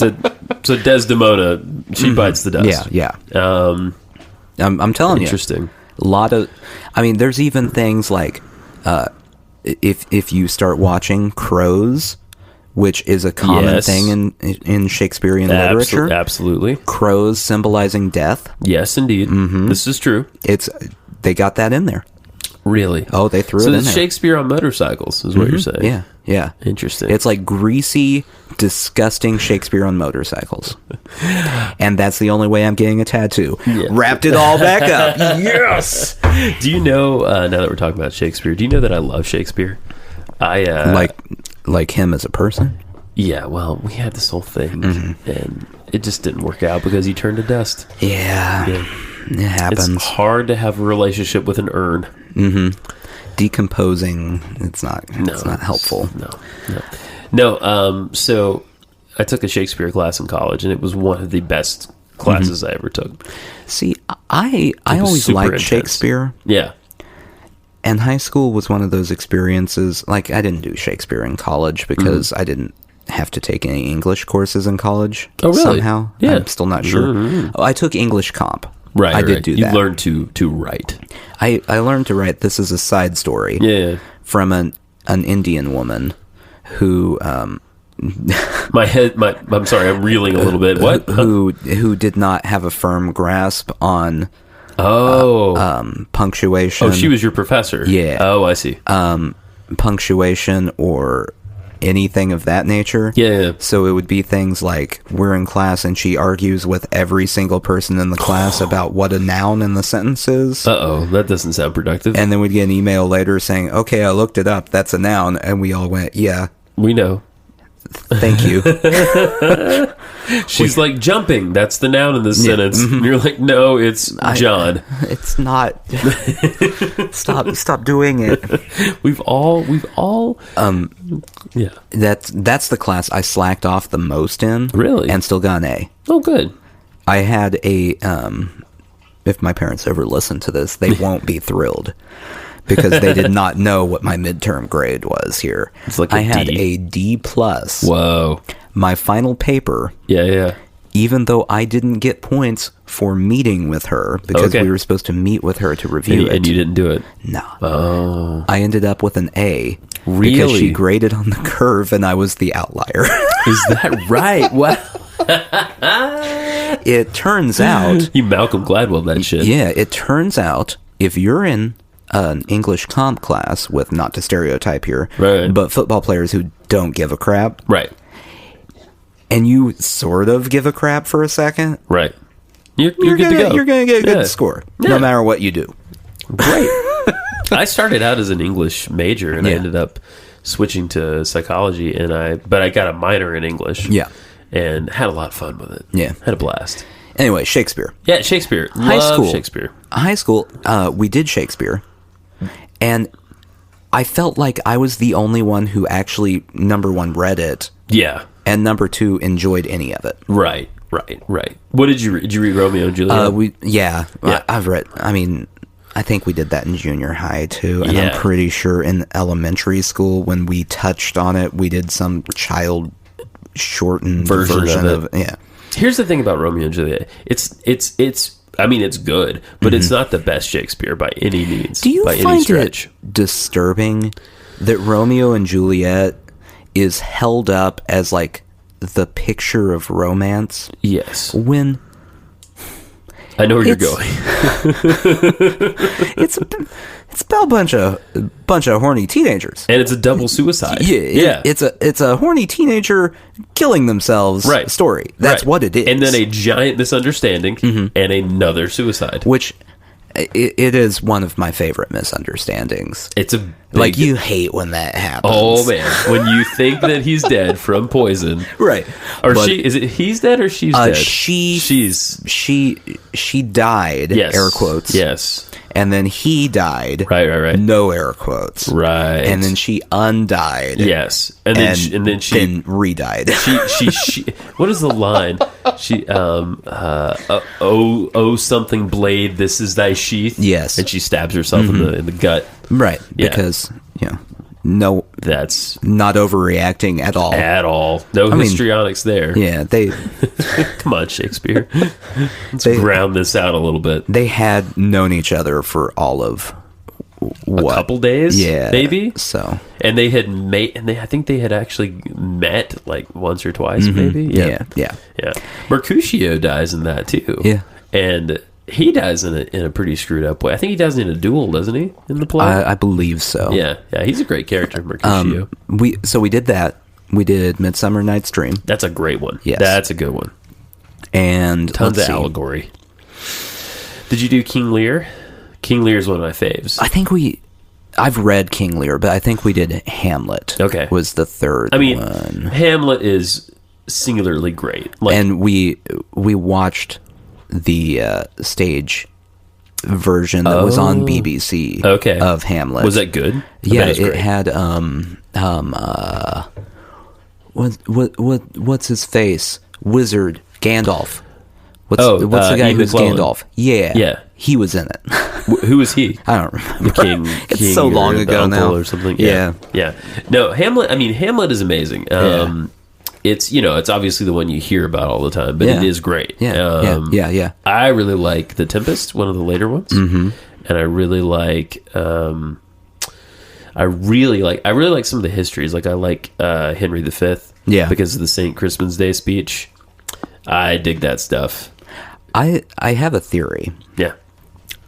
So Desdemona, she bites the dust. Yeah. I'm telling you. Interesting. A lot of, I mean, there's even things like, if you start watching crows, which is a common thing in Shakespearean literature. Absolutely. Crows symbolizing death. Yes, indeed. This is true. They got that in there. Really? Oh, they threw it in there. So it's Shakespeare on motorcycles, is what you're saying? Yeah. Interesting. It's like greasy, disgusting Shakespeare on motorcycles. And that's the only way I'm getting a tattoo. Yeah. Wrapped it all back up. Yes! Do you know, now that we're talking about Shakespeare, do you know that I love Shakespeare? Like him as a person? Yeah, well, we had this whole thing, and it just didn't work out because he turned to dust. Yeah. It happens. It's hard to have a relationship with an urn. Decomposing, it's not helpful. No. So I took a Shakespeare class in college, and it was one of the best classes I ever took. See, I always liked intense. Shakespeare. Yeah. And high school was one of those experiences, like I didn't do Shakespeare in college because I didn't have to take any English courses in college. Oh, really? Somehow. Yeah. I'm still not sure. Oh, I took English comp. Right. I did do that. You learned to write. I learned to write. This is a side story. Yeah. From an Indian woman who I'm sorry, I'm reeling a little bit. What? Who did not have a firm grasp on punctuation. Oh, she was your professor. Yeah. Oh, I see. Punctuation or anything of that nature. Yeah. So it would be things like we're in class and she argues with every single person in the class about what a noun in the sentence is. Uh-oh, that doesn't sound productive. And then we'd get an email later saying, okay, I looked it up. That's a noun. And we all went, yeah. We know. Thank you. She's like, jumping. That's the noun in this sentence. And you're like, no, it's John. It's not. Stop doing it. We've all. Yeah. That's the class I slacked off the most in. Really? And still got an A. Oh, good. I had a. If my parents ever listen to this, they won't be thrilled. Because they did not know what my midterm grade was here. It's like I had a D+. Whoa. My final paper. Yeah. Even though I didn't get points for meeting with her, because we were supposed to meet with her to review it. And you didn't do it? No. Oh. I ended up with an A. Really? Because she graded on the curve and I was the outlier. Is that right? Wow. It turns out... You Malcolm Gladwell that shit. Yeah, it turns out if you're in an English comp class with, not to stereotype here, right, but football players who don't give a crap. Right. And you sort of give a crap for a second. Right. You're good to go. You're going to get a good score, no matter what you do. Great. I started out as an English major, and I ended up switching to psychology, but I got a minor in English. Yeah. And had a lot of fun with it. Yeah. Had a blast. Anyway, Shakespeare. Yeah, Shakespeare. Love Shakespeare. High school, we did Shakespeare, and I felt like I was the only one who actually, number one, read it. Yeah. And number two, enjoyed any of it. Right. What did you read? Did you read Romeo and Juliet? I've read, I think we did that in junior high too, and I'm pretty sure in elementary school when we touched on it, we did some child shortened version of it. Yeah. Here's the thing about Romeo and Juliet. It's good, but it's not the best Shakespeare by any means. Do you by find any stretch. It disturbing that Romeo and Juliet is held up as like the picture of romance? Yes. When I know where you're going. it's about a bunch of horny teenagers, and it's a double suicide. Yeah. It's a horny teenager killing themselves story. That's what it is. And then a giant misunderstanding and another suicide, which it is one of my favorite misunderstandings. It's a like you hate when that happens. Oh man, when you think that he's dead from poison, right? Or is it he's dead or she's dead? She died. Yes. Air quotes. Yes. And then he died. Right. No air quotes. Right. And then she undied. Yes. And then she re-died. She what is the line? She oh something blade, this is thy sheath. Yes. And she stabs herself in the gut. Right. Yeah. Because no, that's not overreacting at all. No histrionics there. Yeah, they come on, Shakespeare. Let's ground this out a little bit. They had known each other for all of a couple days, maybe. So, and they had I think they had actually met like once or twice, maybe. Yeah. Mercutio dies in that too. Yeah, and he dies in a pretty screwed up way. I think he dies in a duel, doesn't he? In the play, I believe so. Yeah, he's a great character, Mercutio. We did that. We did Midsummer Night's Dream. That's a great one. Yes, that's a good one. And tons of allegory. Did you do King Lear? King Lear is one of my faves. I've read King Lear, but I think we did Hamlet. Okay, was the third. one. Hamlet is singularly great. And we watched the stage version that was on BBC of Hamlet. Was that good? Yeah, it had what's his face? Wizard Gandalf. What's the guy who's Gandalf? Yeah. He was in it. Who was he? I don't remember. The king. It's so long ago now or something. Yeah. No, Hamlet. Hamlet is amazing. It's it's obviously the one you hear about all the time, but it is great. Yeah. I really like The Tempest, one of the later ones, and I really like some of the histories. Like I like Henry V, because of the St. Crispin's Day speech. I dig that stuff. I have a theory. Yeah.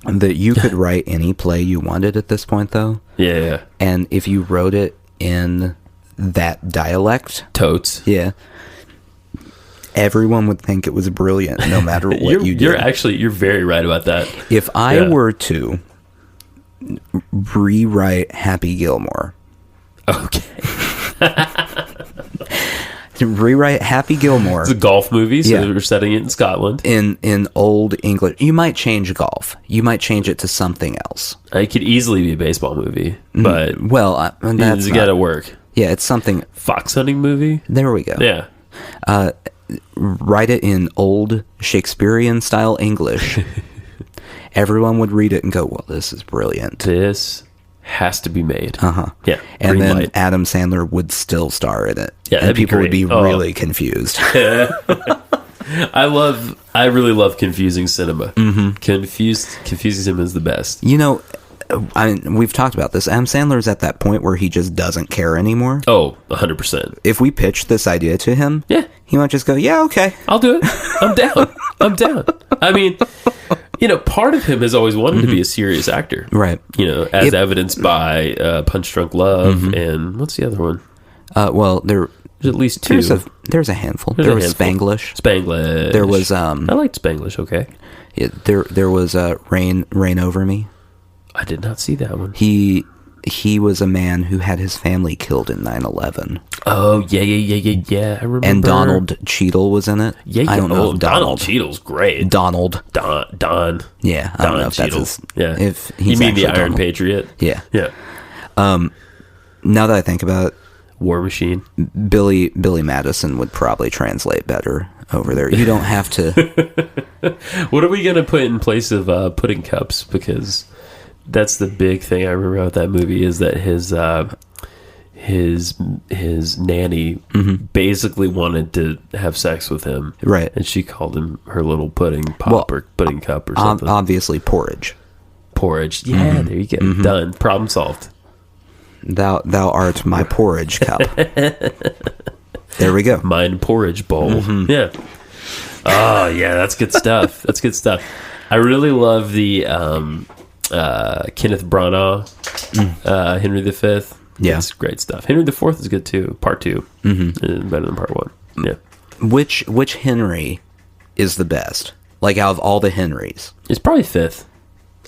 That you could write any play you wanted at this point, though. Yeah. And if you wrote it in that dialect, totes, everyone would think it was brilliant, no matter what you did. You're very right about that. If I were to rewrite Happy Gilmore, rewrite Happy Gilmore. It's a golf movie, so we're setting it in Scotland. In Old English. You might change golf. You might change it to something else. It could easily be a baseball movie, but that's got to work. Yeah, it's something. Fox hunting movie? There we go. Yeah. Write it in old Shakespearean style English. Everyone would read it and go, well, this is brilliant. This has to be made. Yeah. And then light. Adam Sandler would still star in it. Yeah, and people would be really confused. I really love confusing cinema. Confusing cinema is the best. We've talked about this. Adam Sandler's at that point where he just doesn't care anymore. Oh, 100%. If we pitch this idea to him, he might just go, yeah, okay. I'll do it. I'm down. part of him has always wanted to be a serious actor. Right. As evidenced by Punch Drunk Love and what's the other one? Well, there's at least two. There's a handful. There was Spanglish. Spanglish. There was I liked Spanglish. Okay. There was Rain Over Me. I did not see that one. He was a man who had his family killed in 9/11. Oh yeah. I remember. And Donald Cheadle was in it. Yeah. I don't know. If Donald Cheadle's great. Donald. Don. Yeah. I don't know if Cheadle. that's his. Yeah. If you mean the Iron Donald. Patriot? Yeah. Yeah. Now that I think about it, War Machine. Billy Madison would probably translate better over there. You don't have to. What are we gonna put in place of Pudding Cups? Because that's the big thing I remember about that movie is that his nanny basically wanted to have sex with him, Right? And she called him her little pudding pop or pudding cup or something. Obviously, porridge. Porridge. Yeah, there you go. Done. Problem solved. Thou art my porridge cup. There we go. Mine porridge bowl. Yeah. Oh yeah, that's good stuff. That's good stuff. I really love the Kenneth Branagh, Henry V. Yeah, it's great stuff. Henry IV is good too. Part 2 is better than Part 1. Yeah. Which Henry is the best? Like out of all the Henrys, It's probably 5th.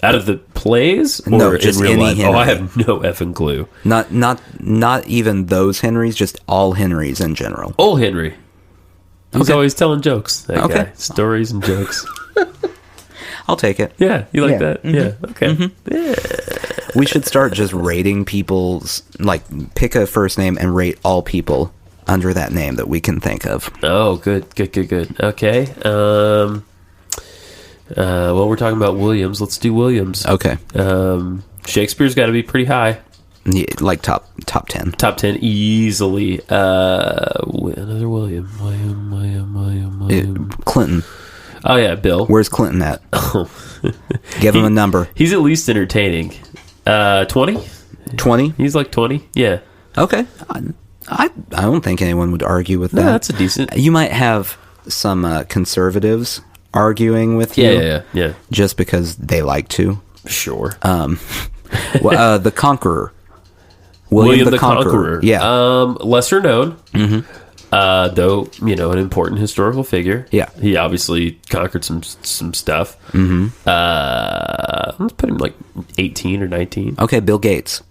Out of the plays, or no, just in real any life? Henry. Oh, I have no effing clue. Not even those Henrys, just all Henrys in general. Old Henry. He's Okay. always telling jokes. That Okay. guy. Stories and jokes. I'll take it. Yeah, you like Yeah. that? Yeah. Okay. Yeah. We should start just rating people's, like, pick a first name and rate all people under that name that we can think of. Oh, good. Okay. Well, we're talking about Williams. Let's do Williams. Okay. Shakespeare's got to be pretty high. Yeah, like top 10. Top 10 easily. Another William. Clinton. Oh, yeah, Bill. Where's Clinton at? Give him a number. He's at least entertaining. 20? 20? He's like 20. Yeah. Okay. I don't think anyone would argue with that. No, that's a decent. You might have some conservatives arguing with you. Yeah. Just because they like to. Sure. The Conqueror. William the Conqueror. Yeah. Lesser known. Though, an important historical figure. Yeah. He obviously conquered some stuff. Let's put him like 18 or 19. Okay, Bill Gates.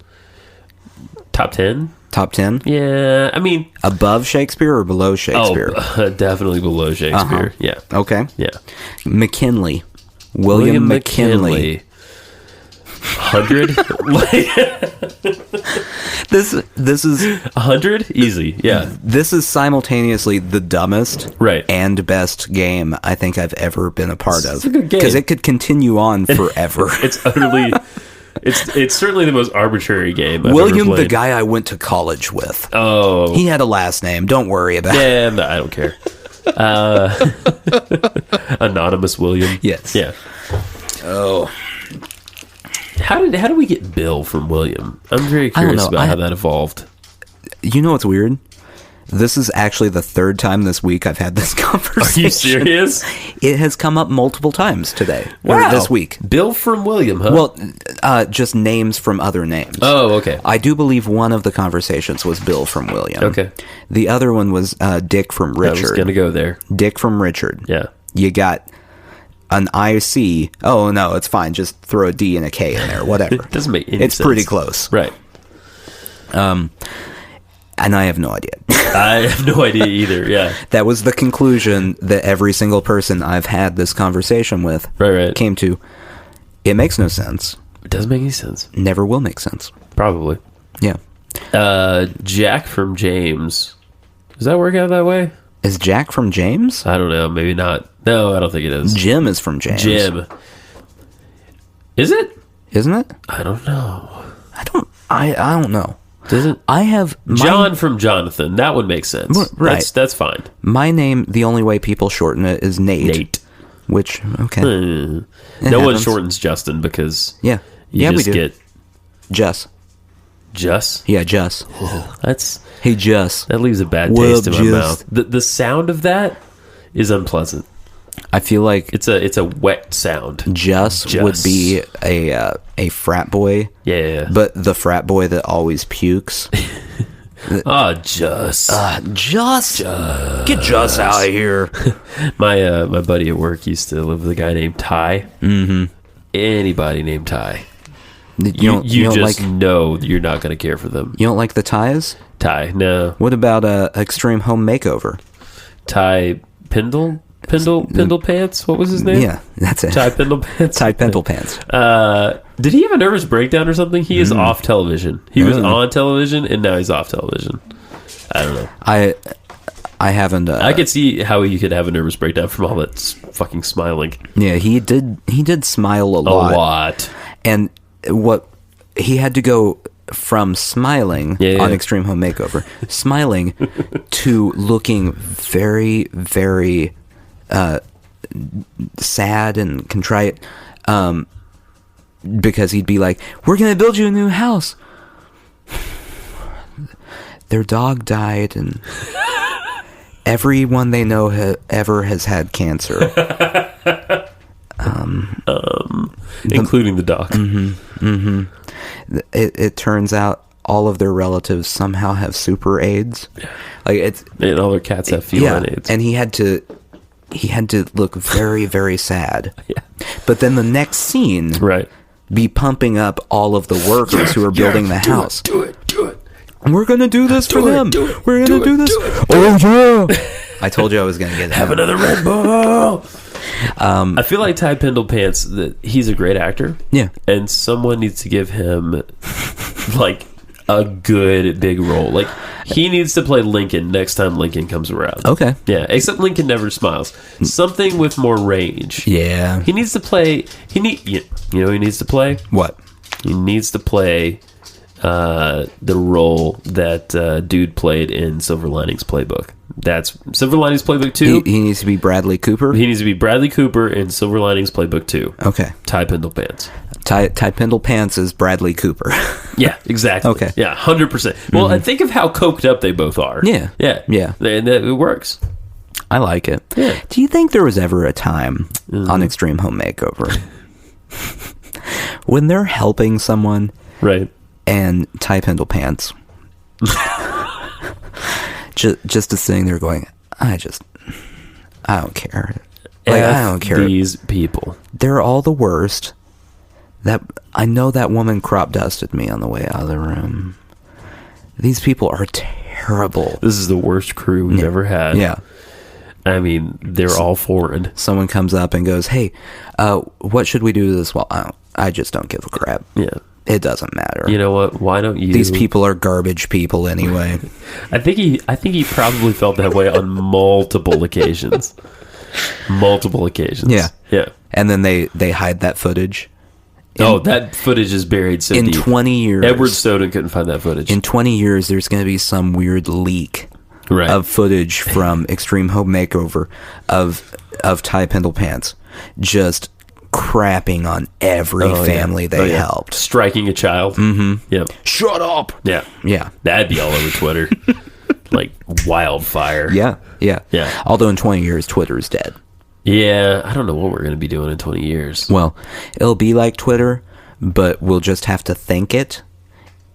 Top 10? Top 10? Yeah. I mean, Above Shakespeare or below Shakespeare? Definitely below Shakespeare. Yeah. Okay. Yeah. McKinley. William McKinley. 100? This is 100? Easy. Yeah. This is simultaneously the dumbest Right. and best game I think I've ever been a part of. It's a good game. Because it could continue on forever. It's utterly... It's certainly the most arbitrary game I've William, ever the played. guy I went to college with. Oh. He had a last name. Don't worry about it. Yeah, no, I don't care. Anonymous William. Yes. Yeah. Oh. How did we get Bill from William? I'm very curious about how that evolved. You know what's weird? This is actually the third time this week I've had this conversation. Are you serious? It has come up multiple times today. Wow. Or this week. Bill from William, huh? Well, just names from other names. Oh, okay. I do believe one of the conversations was Bill from William. Okay. The other one was Dick from Richard. I was going to go there. Dick from Richard. Yeah. You got an IC. Oh, no, it's fine. Just throw a D and a K in there. Whatever. It doesn't make any It's sense. pretty close. Right. And I have no idea. I have no idea either. Yeah. That was the conclusion that every single person I've had this conversation with Right. came to. It makes no sense. It doesn't make any sense. Never will make sense. Probably. Yeah. Jack from James. Does that work out that way? Is Jack from James? I don't know. Maybe not. No, I don't think it is. Jim is from James. Jim. Is it? Isn't it? I don't know. I don't know. Doesn't I have John from Jonathan? That would make sense. Right. That's fine. my name. The only way people shorten it is Nate. Nate. Which okay. No one happens. shortens Justin because Yeah. you Yeah, we just do. get Jess. Just. Yeah, Jess. Hey, Jess. That leaves a bad What taste up, in my Jess? mouth. The sound of that is unpleasant. I feel like It's a wet sound. Just would be a frat boy. Yeah. But the frat boy that always pukes. Just. Get Just out of here. My buddy at work used to live with a guy named Ty. Mm-hmm. Anybody named Ty. You just know you're not going to care for them. You don't like the Ties? Ty, no. What about Extreme Home Makeover? Ty Pendlepants? What was his name? Yeah, that's it. Ty Pendlepants? Ty Pendlepants. Did he have a nervous breakdown or something? He is off television. He was on television, and now he's off television. I don't know. I haven't... I could see how you could have a nervous breakdown from all that fucking smiling. Yeah, he did smile a lot. A lot. And what... He had to go from smiling on Extreme Home Makeover, smiling to looking very, very sad and contrite, because he'd be like, "We're going to build you a new house. Their dog died, and everyone they know ever has had cancer." Including the dog. It turns out all of their relatives somehow have super AIDS. And all their cats have feline AIDS. And he had to look very, very sad. Yeah. But then the next scene, be pumping up all of the workers who are building the house. Do it. We're gonna do this for them. We're gonna do this. Oh yeah! I told you I was gonna get have another Red Bull. I feel like Ty Pendlepants, that he's a great actor. Yeah. And someone needs to give him like a good big role. Like he needs to play Lincoln next time Lincoln comes around. Okay. Yeah. Except Lincoln never smiles. Something with more range. Yeah. He needs to play. He needs to play. What? He needs to play the role that dude played in Silver Linings Playbook. That's Silver Linings Playbook 2. He needs to be Bradley Cooper? He needs to be Bradley Cooper in Silver Linings Playbook 2. Okay. Ty Pendlepants. Ty Pendlepants is Bradley Cooper. Yeah, exactly. Okay. Yeah, 100%. Well, and think of how coked up they both are. Yeah. Yeah. And it works. I like it. Yeah. Do you think there was ever a time on Extreme Home Makeover when they're helping someone and Ty Pendlepants just is sitting there going, I don't care. I don't care. These people. They're all the worst. I know that woman crop dusted me on the way out of the room. These people are terrible. This is the worst crew we've ever had. Yeah. I mean, they're all foreign. Someone comes up and goes, "Hey, what should we do this?" Well, I just don't give a crap. Yeah. It doesn't matter. You know what? Why don't you? These people are garbage people anyway. I think he probably felt that way on multiple occasions. Yeah. Yeah. And then they hide that footage. That footage is buried so deep. 20 years. Edward Snowden couldn't find that footage. In 20 years, there's going to be some weird leak of footage from Extreme Home Makeover of Ty Pendlepants just crapping on every family they helped. Striking a child. Mm-hmm. Yep. Shut up. Yeah. Yeah. That'd be all over Twitter. Like wildfire. Yeah. Yeah. Yeah. Although in 20 years, Twitter's dead. Yeah. I don't know what we're going to be doing in 20 years. Well, it'll be like Twitter, but we'll just have to think it,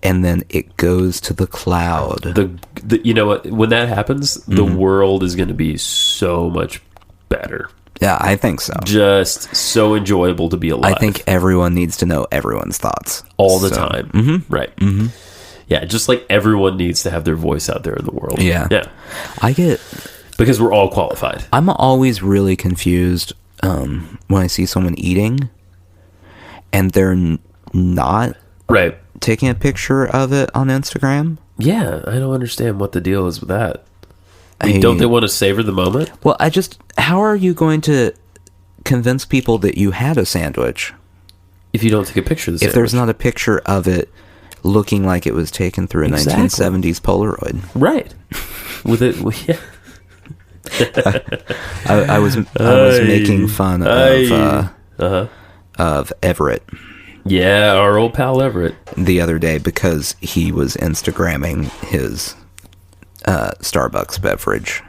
and then it goes to the cloud. The you know what? When that happens, the world is going to be so much better. Yeah, I think so. Just so enjoyable to be alive. I think everyone needs to know everyone's thoughts. All the time. Mm-hmm. Right. Mm-hmm. Yeah, just like everyone needs to have their voice out there in the world. Yeah. Yeah. Because we're all qualified. I'm always really confused when I see someone eating and they're not taking a picture of it on Instagram. Yeah, I don't understand what the deal is with that. Don't they want to savor the moment? Well, how are you going to convince people that you had a sandwich if you don't take a picture of the sandwich? If there's not a picture of it looking like it was taken through a 1970s Polaroid. Right. With it, yeah. I was making fun of Everett. Yeah, our old pal Everett. The other day because he was Instagramming his Starbucks beverage.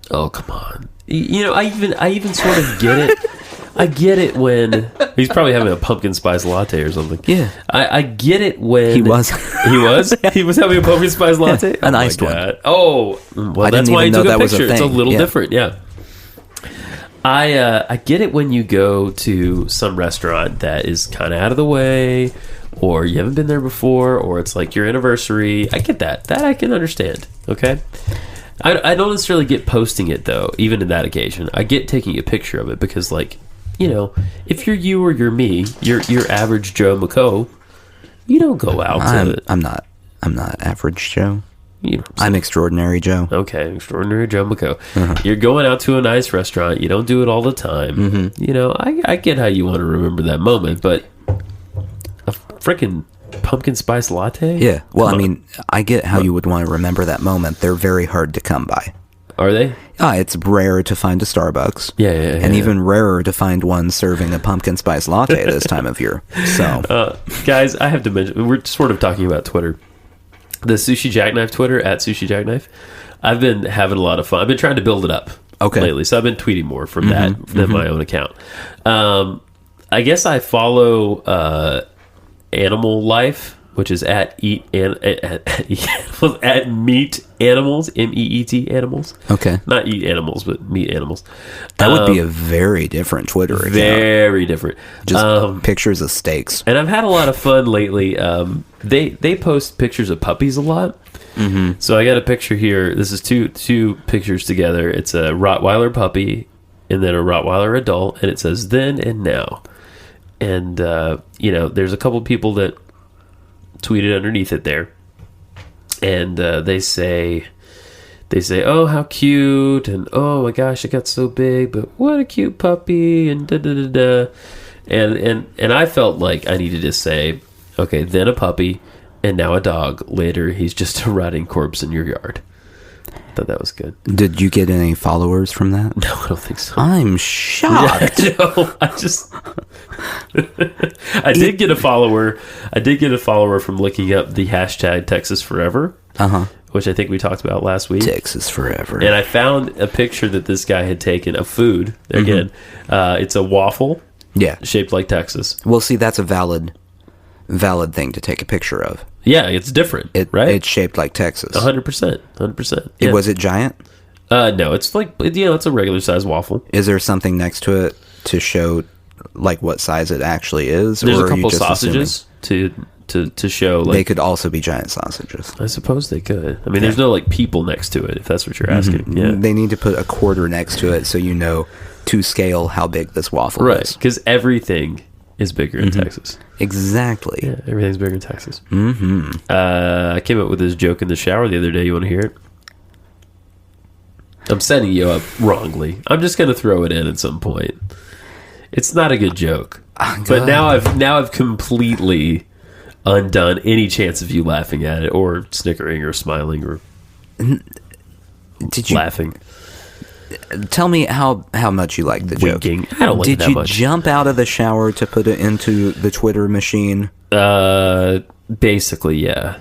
Oh, come on. You know, I even sort of get it. I get it when he's probably having a pumpkin spice latte or something. Yeah. I get it when He was. He was? He was having a pumpkin spice latte? An iced one. Oh, well, that's why he took a picture. It's a little different, yeah. I get it when you go to some restaurant that is kind of out of the way, or you haven't been there before, or it's like your anniversary. I get that. That I can understand, okay? I don't necessarily get posting it, though, even in that occasion. I get taking a picture of it because, like, you know, if you're you or you're me, you're average Joe McCo, you don't go out to... I'm not average Joe. You know, I'm extraordinary Joe. Okay, extraordinary Joe McCo. You're going out to a nice restaurant. You don't do it all the time. You know, I get how you want to remember that moment, but a freaking pumpkin spice latte? Yeah. Well, I mean, I get how you would want to remember that moment. They're very hard to come by. Are they? It's rare to find a Starbucks. Yeah. And even rarer to find one serving a pumpkin spice latte this time of year. So, guys, I have to mention, we're sort of talking about Twitter. The Sushi Jackknife Twitter, at Sushi Jackknife. I've been having a lot of fun. I've been trying to build it up lately, so I've been tweeting more from that than my own account. I guess I follow Animal Life, which is at Meat Animals, MEET Animals. Okay. Not Eat Animals, but Meat Animals. That would be a very different Twitter account. Very different. Just pictures of steaks. And I've had a lot of fun lately. They post pictures of puppies a lot. So I got a picture here. This is two pictures together. It's a Rottweiler puppy and then a Rottweiler adult, and it says then and now. And you know, there's a couple people that tweeted underneath it there, and they say, oh, how cute, and oh my gosh, it got so big, but what a cute puppy, and da da da da. And I felt like I needed to say, okay, then a puppy, and now a dog. Later, he's just a rotting corpse in your yard. I thought that was good. Did you get any followers from that? No, I don't think so. I'm shocked. Yeah, no, I did get a follower. I did get a follower from looking up the hashtag Texas Forever, which I think we talked about last week. Texas Forever. And I found a picture that this guy had taken of food. Again, it's a waffle, shaped like Texas. Well, see, that's a valid thing to take a picture of. Yeah, it's different, right? It's shaped like Texas. 100%. 100%. Was it giant? No, it's like, it's a regular size waffle. Is there something next to it to show like what size it actually is? There's or a couple are you just sausages to show. Like, they could also be giant sausages. I suppose they could. I mean, there's no like people next to it, if that's what you're asking. Yeah, they need to put a quarter next to it so you know to scale how big this waffle is. Right, because everything is bigger in Texas. Exactly. Yeah, everything's bigger in Texas. I came up with this joke in the shower the other day. You want to hear it? I'm setting you up wrongly. I'm just going to throw it in at some point. It's not a good joke, but now I've completely undone any chance of you laughing at it or snickering or smiling or laughing. Tell me how much you like the Winking. joke. I don't like it that much. Did you jump out of the shower to put it into the Twitter machine? Basically, yeah.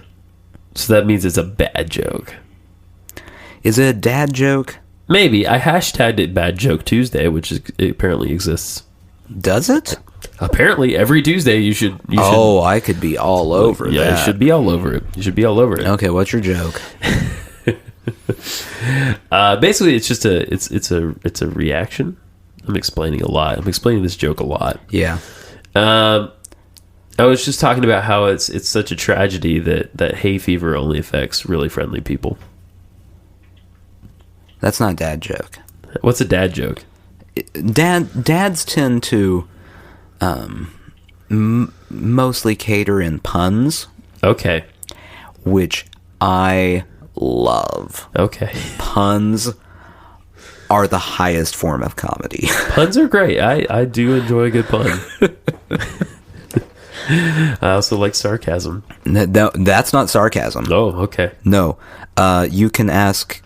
So that means it's a bad joke. Is it a dad joke? Maybe. I hashtagged it Bad Joke Tuesday, which it apparently exists. Does it? Apparently, every Tuesday you should. I could be all over that. Yeah, you should be all over it. You should be all over it. Okay, what's your joke? Basically, it's just it's a reaction. I'm explaining a lot. I'm explaining this joke a lot. Yeah. I was just talking about how it's such a tragedy that hay fever only affects really friendly people. That's not a dad joke. What's a dad joke? Dads tend to mostly cater in puns. Okay. Which I love. Okay. Puns are the highest form of comedy. Puns are great. I do enjoy a good pun. I also like sarcasm. No, that's not sarcasm. Oh, okay. No. You can ask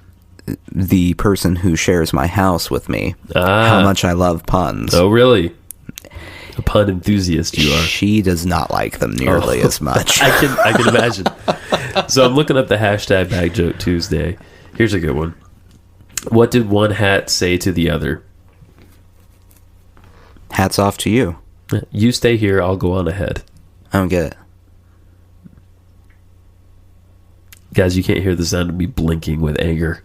the person who shares my house with me how much I love puns. Oh, really? A pun enthusiast you are. She does not like them nearly as much. I can imagine. So I'm looking up the hashtag Bad Joke Tuesday. Here's a good one. What did one hat say to the other? Hats off to you. You stay here, I'll go on ahead. I don't get it. Guys, you can't hear the sound of me blinking with anger.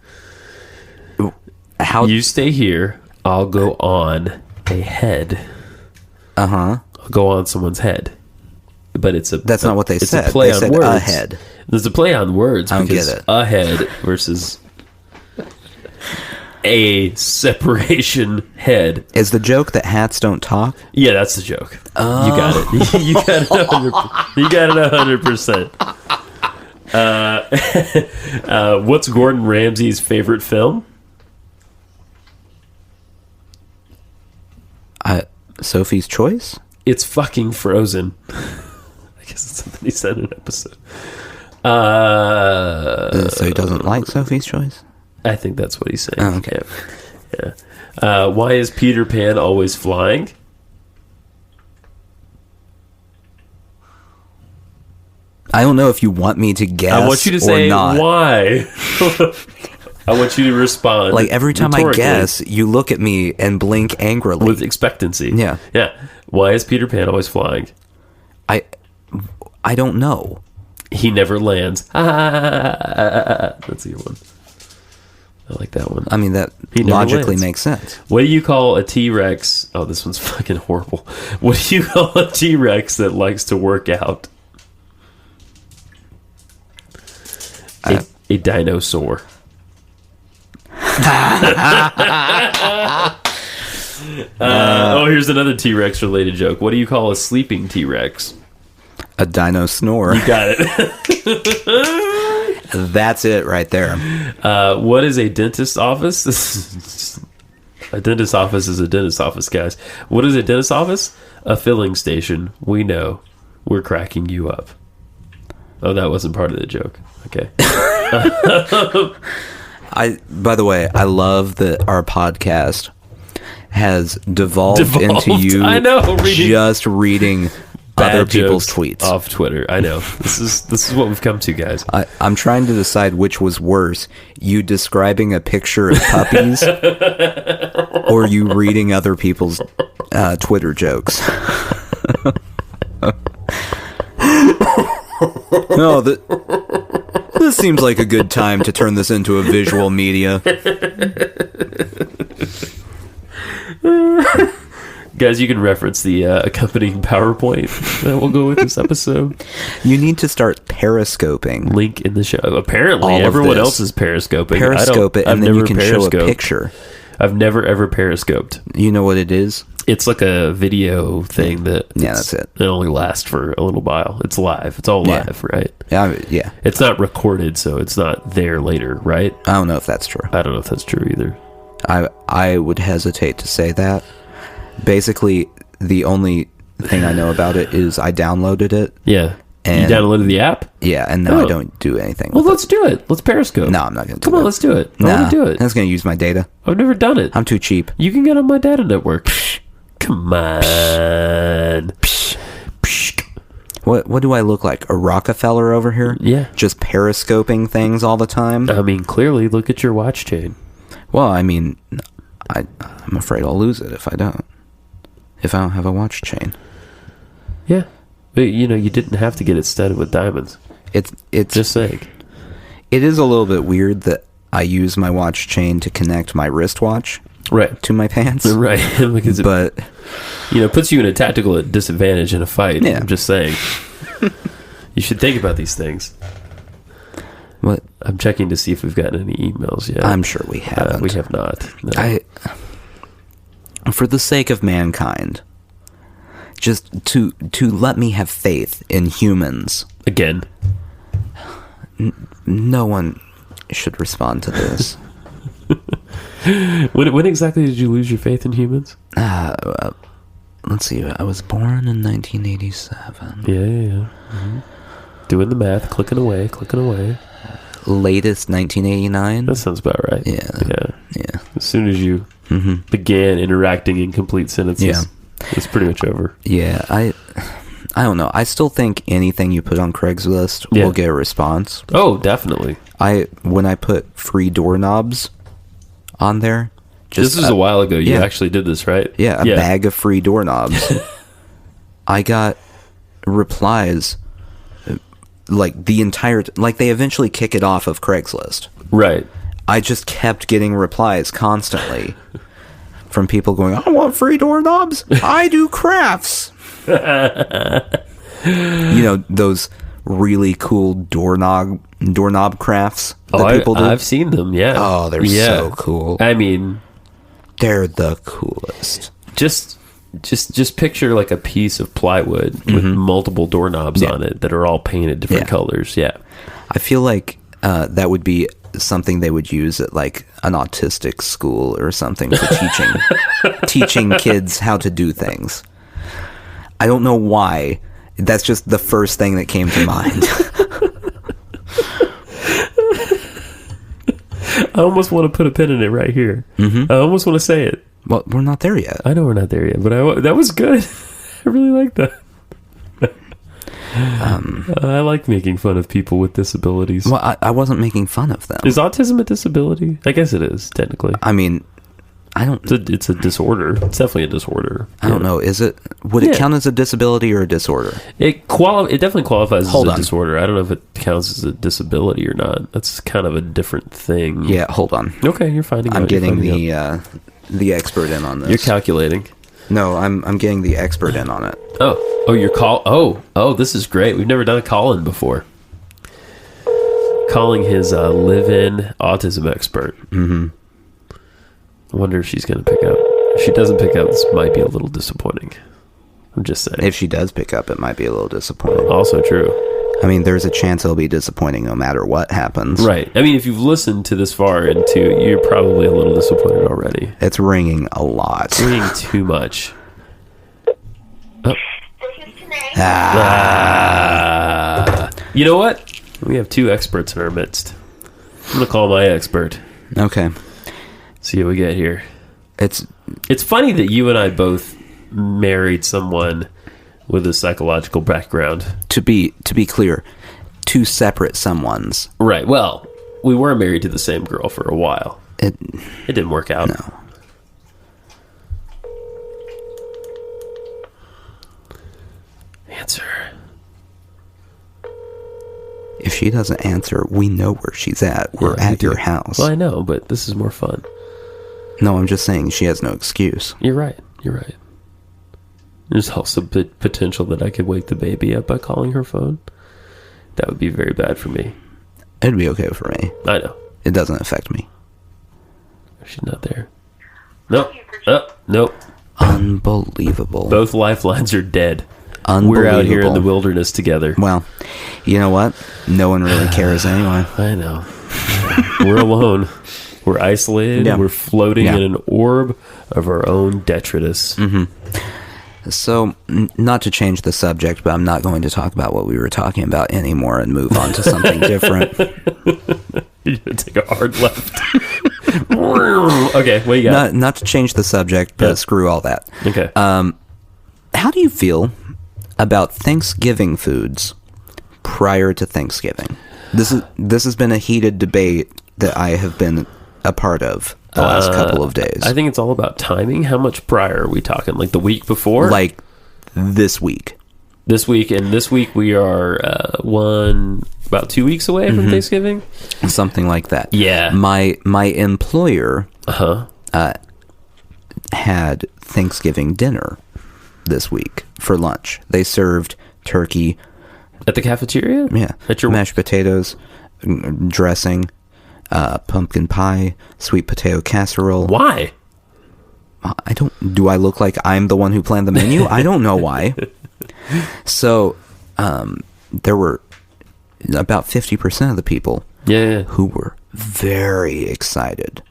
How? You stay here, I'll go on a head. Uh-huh. I'll go on someone's head. But that's not what they said. It's a play they on said words. A head. There's a play on words. I don't because get it. A head versus a separation head. Is the joke that hats don't talk? Yeah, that's the joke. Oh. You got it. You got it 100%. What's Gordon Ramsay's favorite film? Sophie's Choice? It's fucking Frozen. I guess it's something he said in an episode. So he doesn't like Sophie's Choice? I think that's what he's saying. Oh, okay. Yeah. Why is Peter Pan always flying? I don't know if you want me to guess. I want you to say why. I want you to respond. Like every time I guess, you look at me and blink angrily with expectancy. Yeah. Why is Peter Pan always flying? I don't know. He never lands. That's a good one. I like that one. I mean, that logically makes sense. What do you call a T-Rex? Oh, this one's fucking horrible. What do you call a T-Rex that likes to work out? A dinosaur. Here's another T-Rex related joke. What do you call a sleeping T-Rex? A dino snore. You got it. That's it right there. What is a dentist's office? A dentist's office is a dentist's office, guys. What is a dentist's office? A filling station. We know. We're cracking you up. Oh, that wasn't part of the joke. Okay. By the way, I love that our podcast has devolved into you just reading other people's tweets off Twitter. I know. This is what we've come to, guys. I'm trying to decide which was worse: you describing a picture of puppies, or you reading other people's Twitter jokes. No, this seems like a good time to turn this into a visual media. Guys, you can reference the accompanying PowerPoint that we'll go with this episode. You need to start periscoping. Link in the show. Apparently, everyone else is periscoping. Periscope it, and then you can show a picture. I've never, ever periscoped. You know what it is? It's like a video thing that... Yeah, that's it. It only lasts for a little while. It's live. It's all live, right? Yeah. It's not recorded, so it's not there later, right? I don't know if that's true. I don't know if that's true either. I would hesitate to say that. Basically, the only thing I know about it is I downloaded it. Yeah. And you downloaded the app? Yeah, and now I don't do anything with let's do it. Let's Periscope. No, I'm not going to do it. Come on, let's do it. I want to do it. That's going to use my data. I've never done it. I'm too cheap. You can get on my data network. Come on. What do I look like? A Rockefeller over here? Yeah. Just periscoping things all the time? I mean, clearly, look at your watch chain. Well, I mean, I'm afraid I'll lose it if I don't. If I don't have a watch chain. Yeah. But, you didn't have to get it studded with diamonds. It's just saying. It is a little bit weird that I use my watch chain to connect my wristwatch to my pants. Right. Because but it puts you in a tactical disadvantage in a fight. Yeah. I'm just saying. You should think about these things. What? I'm checking to see if we've gotten any emails yet. I'm sure we haven't. We have not. No. For the sake of mankind, just to let me have faith in humans. Again. No one should respond to this. When exactly did you lose your faith in humans? Let's see. I was born in 1987. Yeah. Mm-hmm. Doing the math, clicking away. Latest 1989. That sounds about right. Yeah. As soon as you began interacting in complete sentences, it's pretty much over. Yeah, I don't know. I still think anything you put on Craigslist will get a response. Oh, definitely. When I put free doorknobs on there. This was a while ago. You actually did this, right? Yeah, a bag of free doorknobs. I got replies like the entire... like, they eventually kick it off of Craigslist. Right. I just kept getting replies constantly from people going, I want free doorknobs. I do crafts. You know, those really cool doorknob crafts that people do? I've seen them, yeah. Oh, they're so cool. I mean... they're the coolest. Just picture like a piece of plywood with multiple doorknobs on it that are all painted different colors. Yeah. I feel like that would be something they would use at like an autistic school or something for teaching kids how to do things. I don't know why. That's just the first thing that came to mind. I almost want to put a pin in it right here. I almost want to say it. Well, we're not there yet. I know we're not there yet, but that was good. I really like that. I like making fun of people with disabilities. Well, I wasn't making fun of them. Is autism a disability? I guess it is, technically. I mean, I don't... It's a disorder. It's definitely a disorder. I don't know. Is it... would it count as a disability or a disorder? It definitely qualifies as a disorder. I don't know if it counts as a disability or not. That's kind of a different thing. Yeah, hold on. Okay, you're finding out. I'm getting the expert in on this. You're calculating. No, I'm getting the expert in on it. Oh, you're this is great. We've never done a call-in before. Calling his live-in autism expert. I wonder if she's going to pick up. If she doesn't pick up, this might be a little disappointing. I'm just saying. If she does pick up, it might be a little disappointing. Also true. I mean, there's a chance it'll be disappointing no matter what happens. Right. I mean, if you've listened to this far into, you're probably a little disappointed already. It's ringing a lot. It's ringing too much. Oh. You know what? We have two experts in our midst. I'm going to call my expert. Okay. See what we get here. It's funny that you and I both married someone with a psychological background. To be clear, two separate someones. Right. Well, we were married to the same girl for a while. It didn't work out. No. Answer. If she doesn't answer, we know where she's at. We're at your house. Well, I know, but this is more fun. No, I'm just saying she has no excuse. You're right. There's also potential that I could wake the baby up by calling her phone. That would be very bad for me. It'd be okay for me. I know. It doesn't affect me. She's not there. Nope. Nope. Unbelievable. Both lifelines are dead. We're out here in the wilderness together. Well, you know what? No one really cares anyway. I know. We're alone. We're isolated. Yeah. We're floating in an orb of our own detritus. So, not to change the subject, but I'm not going to talk about what we were talking about anymore and move on to something different. You're going to take a hard left. Okay, what you got? Not to change the subject, but screw all that. Okay. How do you feel about Thanksgiving foods prior to Thanksgiving? This has been a heated debate that I have been a part of the last couple of days. I think it's all about timing. How much prior are we talking? Like the week before? Like this week. This week we are about 2 weeks away from Thanksgiving. Something like that. Yeah. My employer had Thanksgiving dinner this week for lunch. They served turkey at the cafeteria. Yeah, at your mashed potatoes, dressing, pumpkin pie, sweet potato casserole. Why? I don't. Do I look like I'm the one who planned the menu? I don't know why. So, there were about 50% of the people who were very excited,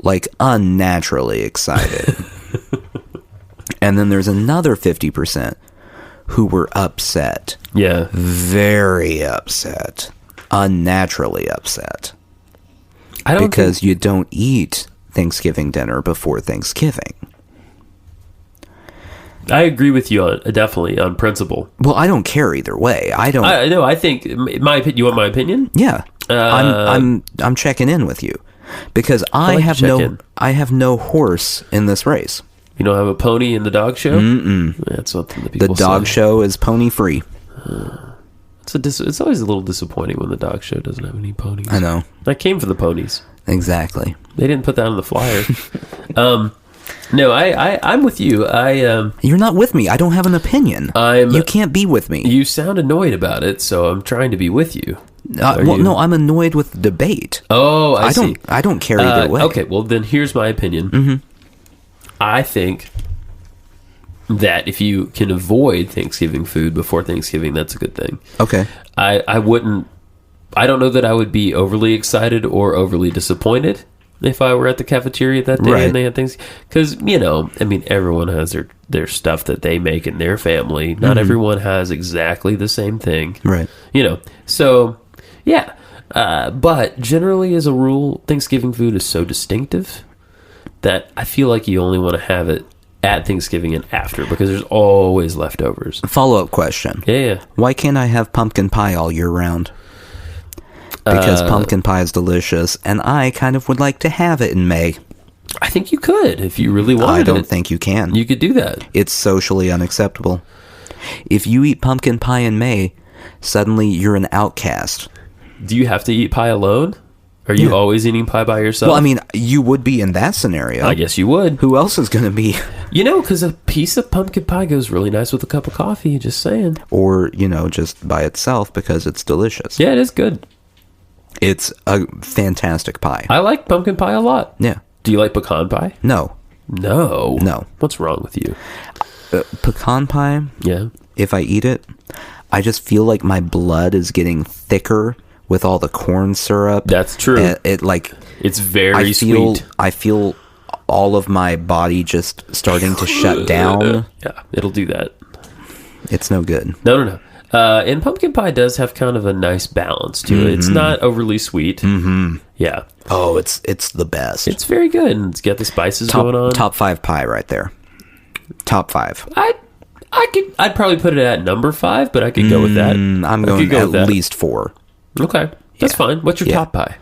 like unnaturally excited. And then there's another 50% who were upset. Yeah. Very upset. Unnaturally upset. Because you don't eat Thanksgiving dinner before Thanksgiving. I agree with you definitely on principle. Well, I don't care either way. I don't. I know. I think you want my opinion? Yeah. I'm checking in with you. because like to check in. I have no horse in this race. You don't have a pony in the dog show? Mm-mm. That's something that people The dog say. show is pony free. It's always a little disappointing when the dog show doesn't have any ponies. I know. I came for the ponies. Exactly. They didn't put that on the flyer. No, I'm with you. You're not with me. I don't have an opinion. You can't be with me. You sound annoyed about it, so I'm trying to be with you. No, I'm annoyed with the debate. Oh, I see. I don't care either way. Okay, well then here's my opinion. Mm-hmm. I think that if you can avoid Thanksgiving food before Thanksgiving, that's a good thing. Okay. I don't know that I would be overly excited or overly disappointed if I were at the cafeteria that day and they had things. Because, everyone has their stuff that they make in their family. Not everyone has exactly the same thing. Right. So, yeah. But generally, as a rule, Thanksgiving food is so distinctive that I feel like you only want to have it at Thanksgiving and after, because there's always leftovers. Follow-up question. Yeah. Why can't I have pumpkin pie all year round? Because pumpkin pie is delicious, and I kind of would like to have it in May. I think you could, if you really wanted it. I don't think you can. You could do that. It's socially unacceptable. If you eat pumpkin pie in May, suddenly you're an outcast. Do you have to eat pie alone? Are you always eating pie by yourself? Well, you would be in that scenario. I guess you would. Who else is going to be? Because a piece of pumpkin pie goes really nice with a cup of coffee, just saying. Or, just by itself because it's delicious. Yeah, it is good. It's a fantastic pie. I like pumpkin pie a lot. Yeah. Do you like pecan pie? No. No. What's wrong with you? Pecan pie, Yeah. if I eat it, I just feel like my blood is getting thicker with all the corn syrup. That's true. It's very sweet. I feel all of my body just starting to shut down. Yeah, it'll do that. It's no good. No. And pumpkin pie does have kind of a nice balance to it. It's not overly sweet. Mm-hmm. Yeah. Oh, it's the best. It's very good. And it's got the spices going on. Top 5 pie right there. Top 5. I'd probably put it at number 5, but I could go with that. I'm going at least 4. Okay. That's fine. What's your top pie?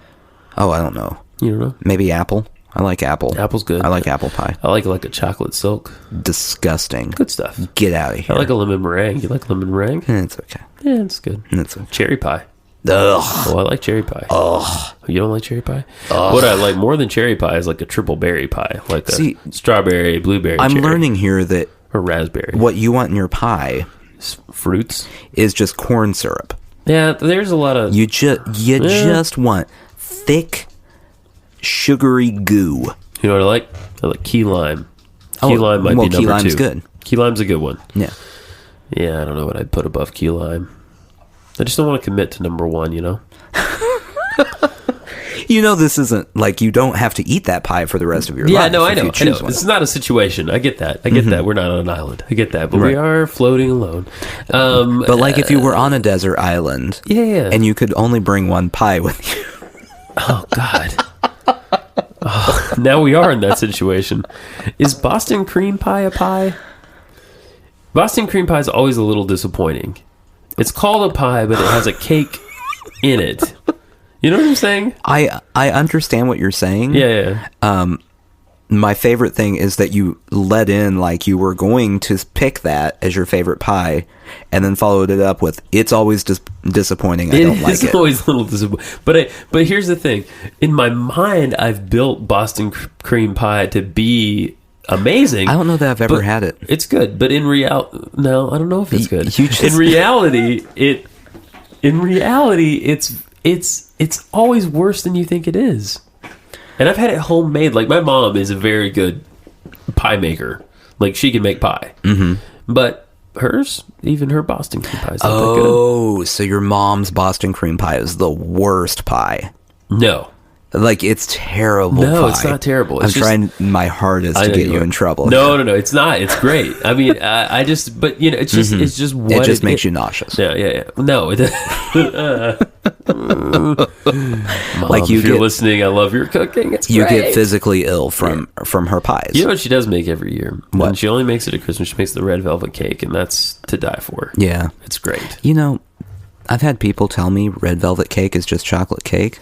Oh, I don't know. You don't know? Maybe apple. I like apple. Apple's good. I like apple pie. I like a chocolate silk. Disgusting. Good stuff. Get out of here. I like a lemon meringue. You like lemon meringue? It's okay. Yeah, it's good. It's okay. Cherry pie. Ugh. Oh, I like cherry pie. Ugh. You don't like cherry pie? Ugh. What I like more than cherry pie is like a triple berry pie. Like a strawberry, blueberry, I'm cherry. learning here that Or raspberry. what you want in your pie Fruits? is just corn syrup. Yeah, there's a lot of... You just want thick, sugary goo. You know what I like? I like key lime. Key lime might be number 2. Key lime's good. Key lime's a good one. Yeah. Yeah, I don't know what I'd put above key lime. I just don't want to commit to number 1, This isn't like you don't have to eat that pie for the rest of your life. Yeah, no, I know. One. It's not a situation. I get that. That. We're not on an island. I get that. But we are floating alone. But like if you were on a desert island. Yeah. And you could only bring one pie with you. Oh, God. Now we are in that situation. Is Boston cream pie a pie? Boston cream pie is always a little disappointing. It's called a pie, but it has a cake in it. You know what I'm saying? I understand what you're saying. Yeah. My favorite thing is that you let in like you were going to pick that as your favorite pie, and then followed it up with "It's always disappointing. I don't like it." It's always a little disappointing. But here's the thing: in my mind, I've built Boston cream pie to be amazing. I don't know that I've ever had it. It's good, but in reality, no, I don't know if it's good. In reality, it's always worse than you think it is. And I've had it homemade. Like, my mom is a very good pie maker. Like, she can make pie. Mm-hmm. But even her Boston cream pie is not that good. Oh, so your mom's Boston cream pie is the worst pie. No. Like, it's terrible No, pie. It's not terrible. I'm trying my hardest to get you in trouble. No, it's not. It's great. I mean, it's just, it's just what it just makes you nauseous. Yeah. No, it Mom, like if you're listening, I love your cooking. It's great. You get physically ill from her pies. You know what she does make every year? What? And she only makes it at Christmas. She makes the red velvet cake, and that's to die for. Yeah. It's great. I've had people tell me red velvet cake is just chocolate cake.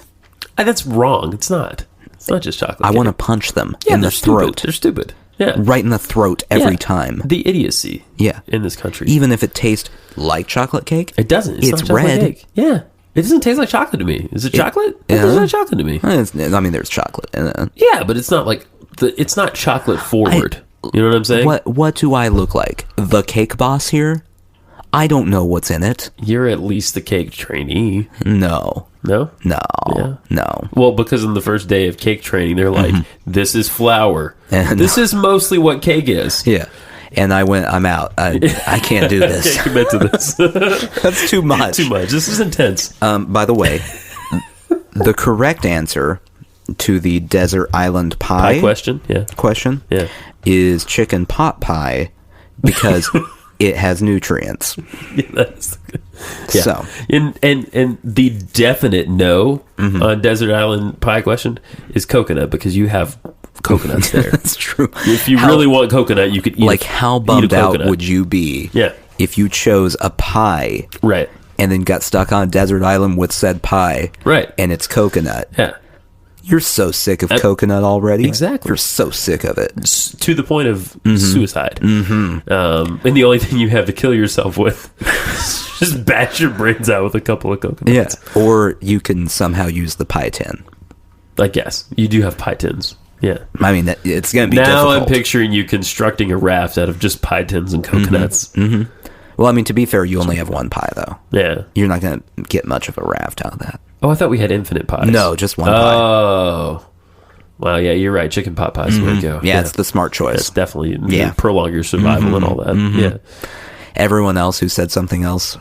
That's wrong. It's not. It's not just chocolate I cake. want to punch them in the stupid. throat. They're stupid. Yeah. Right in the throat every time. The idiocy. Yeah. In this country. Even if it tastes like chocolate cake. It doesn't. It's not chocolate red. Cake. Yeah. It doesn't taste like chocolate to me. Is it chocolate? It doesn't taste like chocolate to me. I mean, there's chocolate in it. Yeah, but it's not like it's not chocolate forward. You know what I'm saying? What do I look like? The cake boss here? I don't know what's in it. You're at least the cake trainee. No. No? No. No. Well, because on the first day of cake training, they're like, this is flour. And- this is mostly what cake is. Yeah. And I'm out. I can't do this. Can't commit to this. That's too much. Too much. This is intense. By the way, the correct answer to the desert island pie question? Yeah. Yeah. is chicken pot pie because it has nutrients. Yeah, that's good. Yeah. So, and the definite no on desert island pie question is coconut because you have coconuts there. that's true. If you really want coconut, you could eat Like, how bummed out would you be if you chose a pie right and then got stuck on a desert island with said pie right and it's coconut? Yeah. You're so sick of coconut already. Exactly. You're so sick of it. To the point of suicide. And the only thing you have to kill yourself with is just bash your brains out with a couple of coconuts. Yeah. Or you can somehow use the pie tin. I guess. You do have pie tins. Yeah. I mean, it's going to be now difficult. I'm picturing you constructing a raft out of just pie tins and coconuts. Well, I mean, to be fair, you only have one pie, though. Yeah. You're not going to get much of a raft out of that. Oh, I thought we had infinite pies. No, just one pie. Oh. Wow, yeah, you're right. Chicken pot pie is the way to go. Yeah, it's the smart choice. It's definitely prolong your survival and all that. Yeah. Everyone else who said something else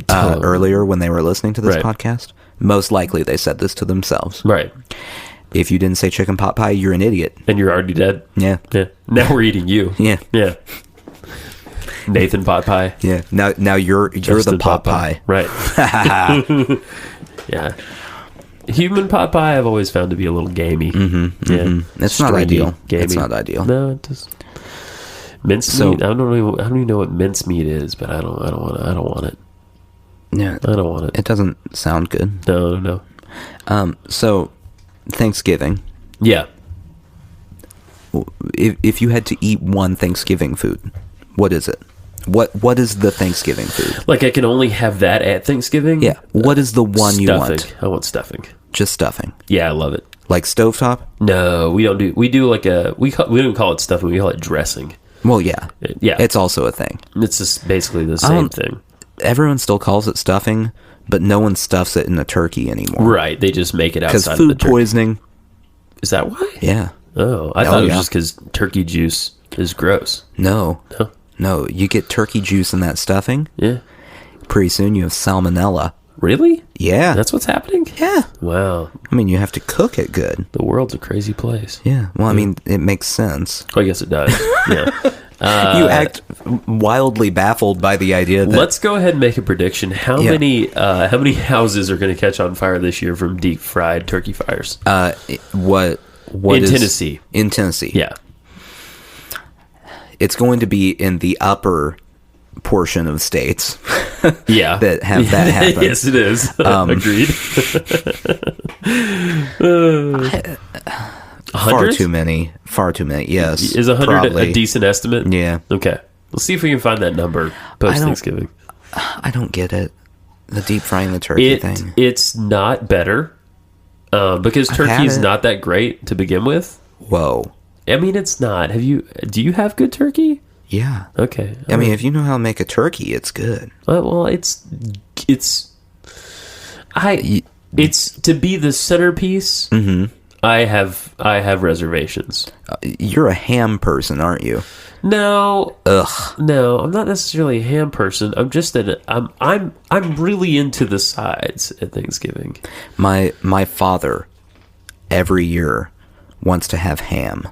earlier when they were listening to this podcast, most likely they said this to themselves. Right. If you didn't say chicken pot pie, you're an idiot. And you're already dead. Yeah. Yeah. Now we're eating you. Yeah. Yeah. Nathan pot pie. Yeah. Now you're the pot pie. Right. Yeah. Human pot pie I've always found to be a little gamey. Yeah. It's not ideal. Gamey. It's not ideal. No, it just mincemeat. I don't even know what mincemeat is, but I don't want it. Yeah. I don't want it. It doesn't sound good. No. So Thanksgiving. Yeah. If you had to eat one Thanksgiving food, what is it? What is the Thanksgiving food? Like I can only have that at Thanksgiving? Yeah. What is the one you want? I want stuffing. Just stuffing. Yeah, I love it. Like stovetop? No, we don't do. We do like we don't call it stuffing. We call it dressing. Well, yeah. Yeah. It's also a thing. It's just basically the same thing. Everyone still calls it stuffing, but no one stuffs it in a turkey anymore. Right. They just make it outside of the food turkey. poisoning. Is that why? Yeah. Oh, I thought it was just because turkey juice is gross. No. No. No, you get turkey juice in that stuffing. Yeah. Pretty soon you have salmonella. Really? Yeah. That's what's happening? Yeah. Wow. I mean, you have to cook it good. The world's a crazy place. Yeah. Well, I mean, it makes sense. Oh, I guess it does. Yeah. You act wildly baffled by the idea that... Let's go ahead and make a prediction. How many houses are going to catch on fire this year from deep fried turkey fires? What in Tennessee. In Tennessee. Yeah. It's going to be in the upper portion of states yeah. that have that happen. Yes, it is. Agreed. Far too many. Yes. Is 100 probably a decent estimate? Yeah. Okay. Let's see if we can find that number post Thanksgiving. I don't get it. The deep frying the turkey thing. It's not better because turkey is not that great to begin with. Whoa. I mean, it's not. Do you have good turkey? Yeah. Okay. I mean, if you know how to make a turkey, it's good. Well, it's to be the centerpiece. Mm-hmm. I have reservations. You're a ham person, aren't you? No. Ugh. No, I'm not necessarily a ham person. I'm just I'm really into the sides at Thanksgiving. My father every year wants to have ham.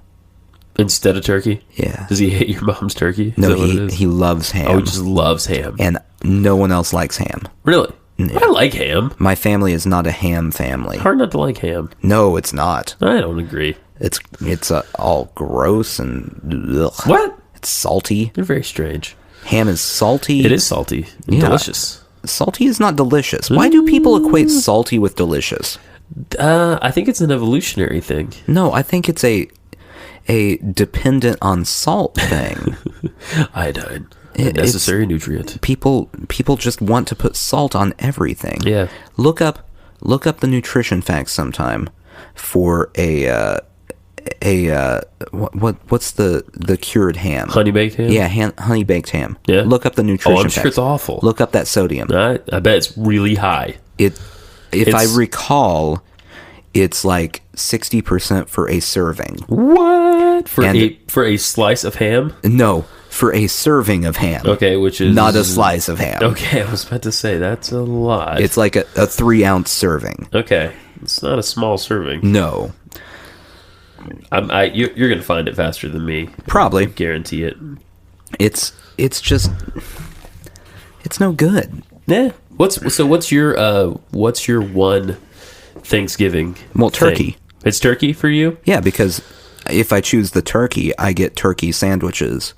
Instead of turkey? Yeah. Does he hate your mom's turkey? No, he loves ham. Oh, he just loves ham. And no one else likes ham. Really? Yeah. I like ham. My family is not a ham family. Hard not to like ham. No, it's not. I don't agree. It's all gross and ugh. What? It's salty. You're very strange. Ham is salty. It is salty. And delicious. Salty is not delicious. Why do people equate salty with delicious? I think it's an evolutionary thing. No, I think it's a dependent on salt thing. Iodine, a necessary nutrient. People just want to put salt on everything. Yeah. Look up the nutrition facts sometime for what's the cured ham? Honey baked ham? Yeah, honey baked ham. Yeah. Look up the nutrition I'm facts. sure it's awful. Look up that sodium. I bet it's really high. If I recall, it's like 60% for a serving. What? For a slice of ham? No, for a serving of ham. Okay, which is... not a slice of ham. Okay, I was about to say, that's a lot. It's like a 3-ounce serving. Okay, it's not a small serving. No. You're going to find it faster than me. Probably. I guarantee it. It's just... it's no good. Yeah. What's your one Thanksgiving? Well, turkey. Thing? It's turkey for you? Yeah, because if I choose the turkey, I get turkey sandwiches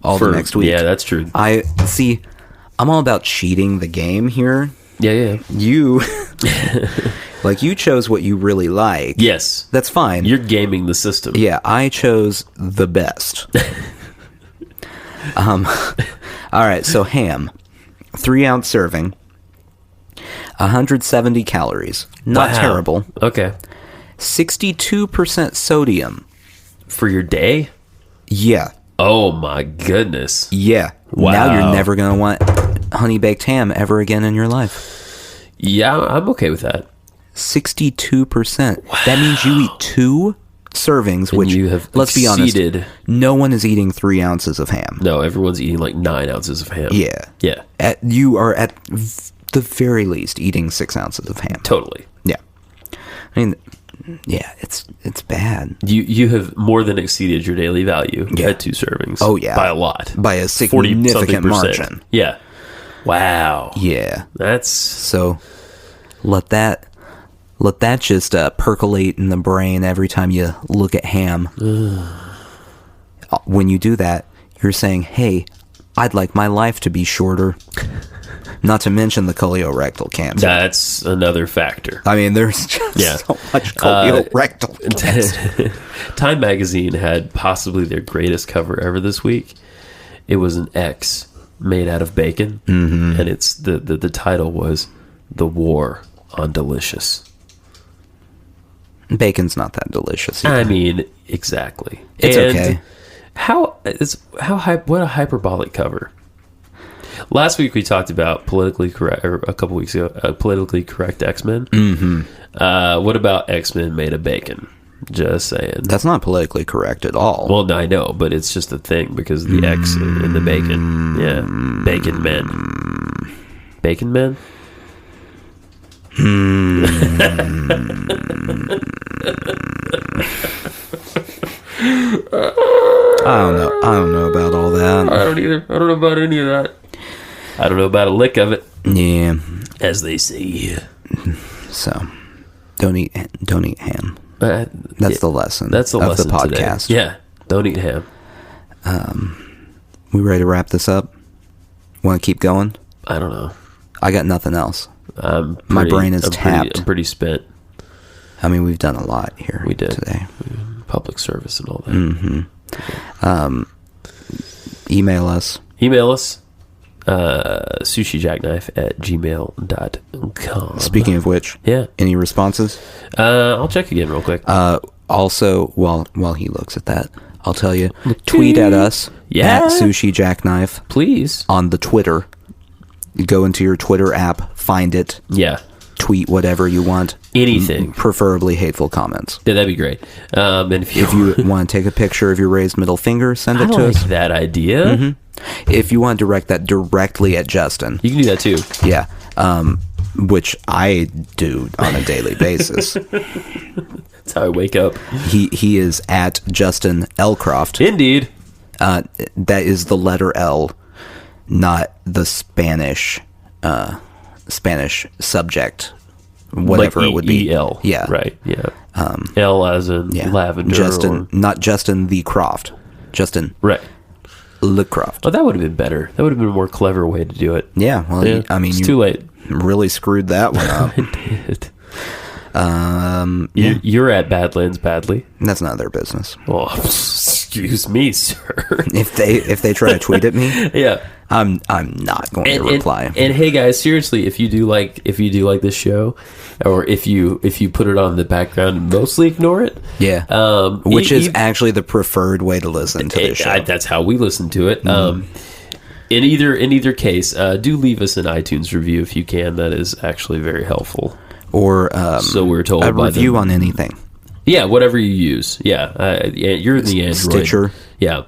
the next week. Yeah, that's true. I'm all about cheating the game here. Yeah. You you chose what you really like. Yes. That's fine. You're gaming the system. Yeah, I chose the best. All right, so ham. 3-ounce serving. 170 calories. Not terrible. Okay. 62% sodium. For your day? Yeah. Oh my goodness. Yeah. Wow. Now you're never going to want honey baked ham ever again in your life. Yeah, I'm okay with that. 62%. Wow. That means you eat 2 servings, and which, you have let's be honest, no one is eating 3 ounces of ham. No, everyone's eating like 9 ounces of ham. Yeah. Yeah. You are at the very least eating 6 ounces of ham. Totally. Yeah. I mean, yeah, it's bad. You have more than exceeded your daily value at 2 servings. Oh, yeah. By a lot. By a significant margin. Yeah. Wow. Yeah. That's... So, let that just percolate in the brain every time you look at ham. When you do that, you're saying, hey, I'd like my life to be shorter. Not to mention the colorectal cancer. That's another factor. I mean, there's just so much colorectal cancer. Time Magazine had possibly their greatest cover ever this week. It was an X made out of bacon, and it's the title was "The War on Delicious." Bacon's not that delicious either. I mean, exactly. It's okay. What a hyperbolic cover. Last week we talked about politically correct, or a couple weeks ago, politically correct X-Men. Mm-hmm. What about X-Men made of bacon? Just saying. That's not politically correct at all. Well, I know, but it's just a thing because of the X in the bacon. Yeah, bacon men. Bacon men. I don't know about all that. I don't either. I don't know about any of that. I don't know about a lick of it. Yeah, as they say. So, don't eat ham. That's the lesson. That's the lesson of the podcast. Today. Yeah, don't eat ham. We ready to wrap this up? Want to keep going? I don't know. I got nothing else. My brain is tapped. I'm pretty spent. I mean, we've done a lot here. We did today. Public service and all that. Mm-hmm. Email us. sushijackknife@gmail.com. Speaking of which, any responses? I'll check again real quick. Also, while he looks at that, I'll tell you, tweet at us at Sushi Jackknife. Please. On the Twitter. Go into your Twitter app, find it. Yeah. Tweet whatever you want. Anything. Preferably hateful comments. Yeah, that'd be great. And if you want to take a picture of your raised middle finger, send it to us. I like that idea. Mm-hmm. If you want to direct that directly at Justin. You can do that too. Yeah. Which I do on a daily basis. That's how I wake up. He is at Justin Elcroft. Indeed. That is the letter L, not the Spanish subject, whatever like it would be. E-L. Yeah. Right. Yeah. L as in lavender. Justin, not Justin the Croft. Justin. Right. LeCroft. Oh, that would have been better. That would have been a more clever way to do it. Yeah. Well, I mean, it's too late. Really screwed that one up. I did. Yeah. You're at Badlands Badly. That's not their business. Oh, excuse me, sir. If they try to tweet at me, Yeah. I'm not going to reply. And hey, guys, seriously, if you do like this show, or if you put it on the background and mostly ignore it, yeah, which is actually the preferred way to listen to this show. That's how we listen to it. In either case, do leave us an iTunes review if you can. That is actually very helpful. Or so we're told a by review on anything. Yeah, whatever you use. Yeah, you're in the Android. Stitcher. Yeah,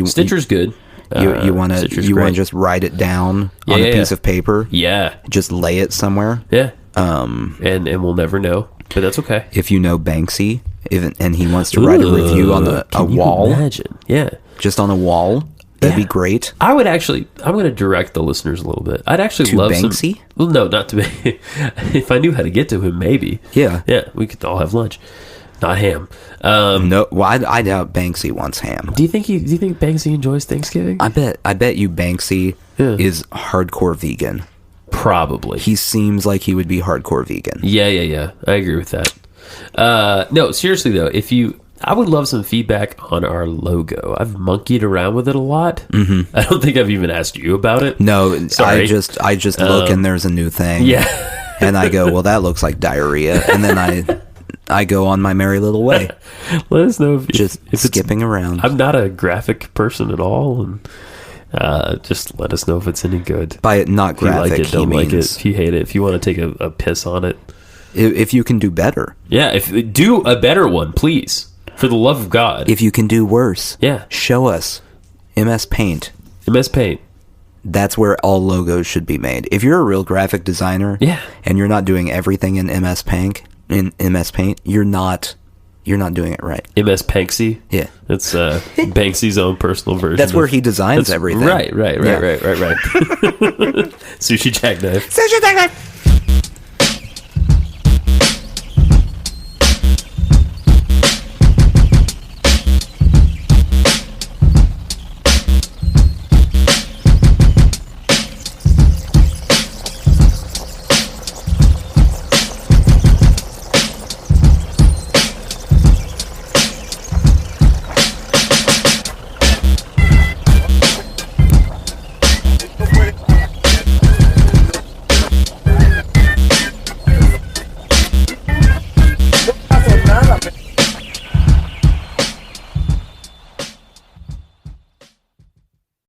Stitcher's good. You want to just write it down on a piece of paper. Yeah, just lay it somewhere. Yeah. And we'll never know, but that's okay. If you know Banksy, and he wants to write a review on a wall, imagine? Yeah, just on a wall. That'd be great. I'm going to direct the listeners a little bit. I'd actually to love Banksy? Well, no, not to me. If I knew how to get to him, maybe. Yeah. Yeah, we could all have lunch. Not ham. No, well, I doubt Banksy wants ham. Do you think Banksy enjoys Thanksgiving? I bet you Banksy is hardcore vegan. Probably. He seems like he would be hardcore vegan. Yeah. I agree with that. No, seriously though, I would love some feedback on our logo. I've monkeyed around with it a lot. Mm-hmm. I don't think I've even asked you about it. No, sorry. I just look and there's a new thing. Yeah. And I go, well, that looks like diarrhea. And then I go on my merry little way. Let us know if skipping around. I'm not a graphic person at all, and just let us know if it's any good. By it not graphic, if you like it, don't like it. If you hate it, if you want to take a piss on it, if you can do better, do a better one, please. For the love of God. If you can do worse, show us. MS Paint. MS Paint. That's where all logos should be made. If you're a real graphic designer, and you're not doing everything in MS Paint, you're not doing it right. MS Panksy. Yeah, it's Banksy's own personal version. That's where he designs everything. Right. Sushi Jackknife. Sushi Jackknife.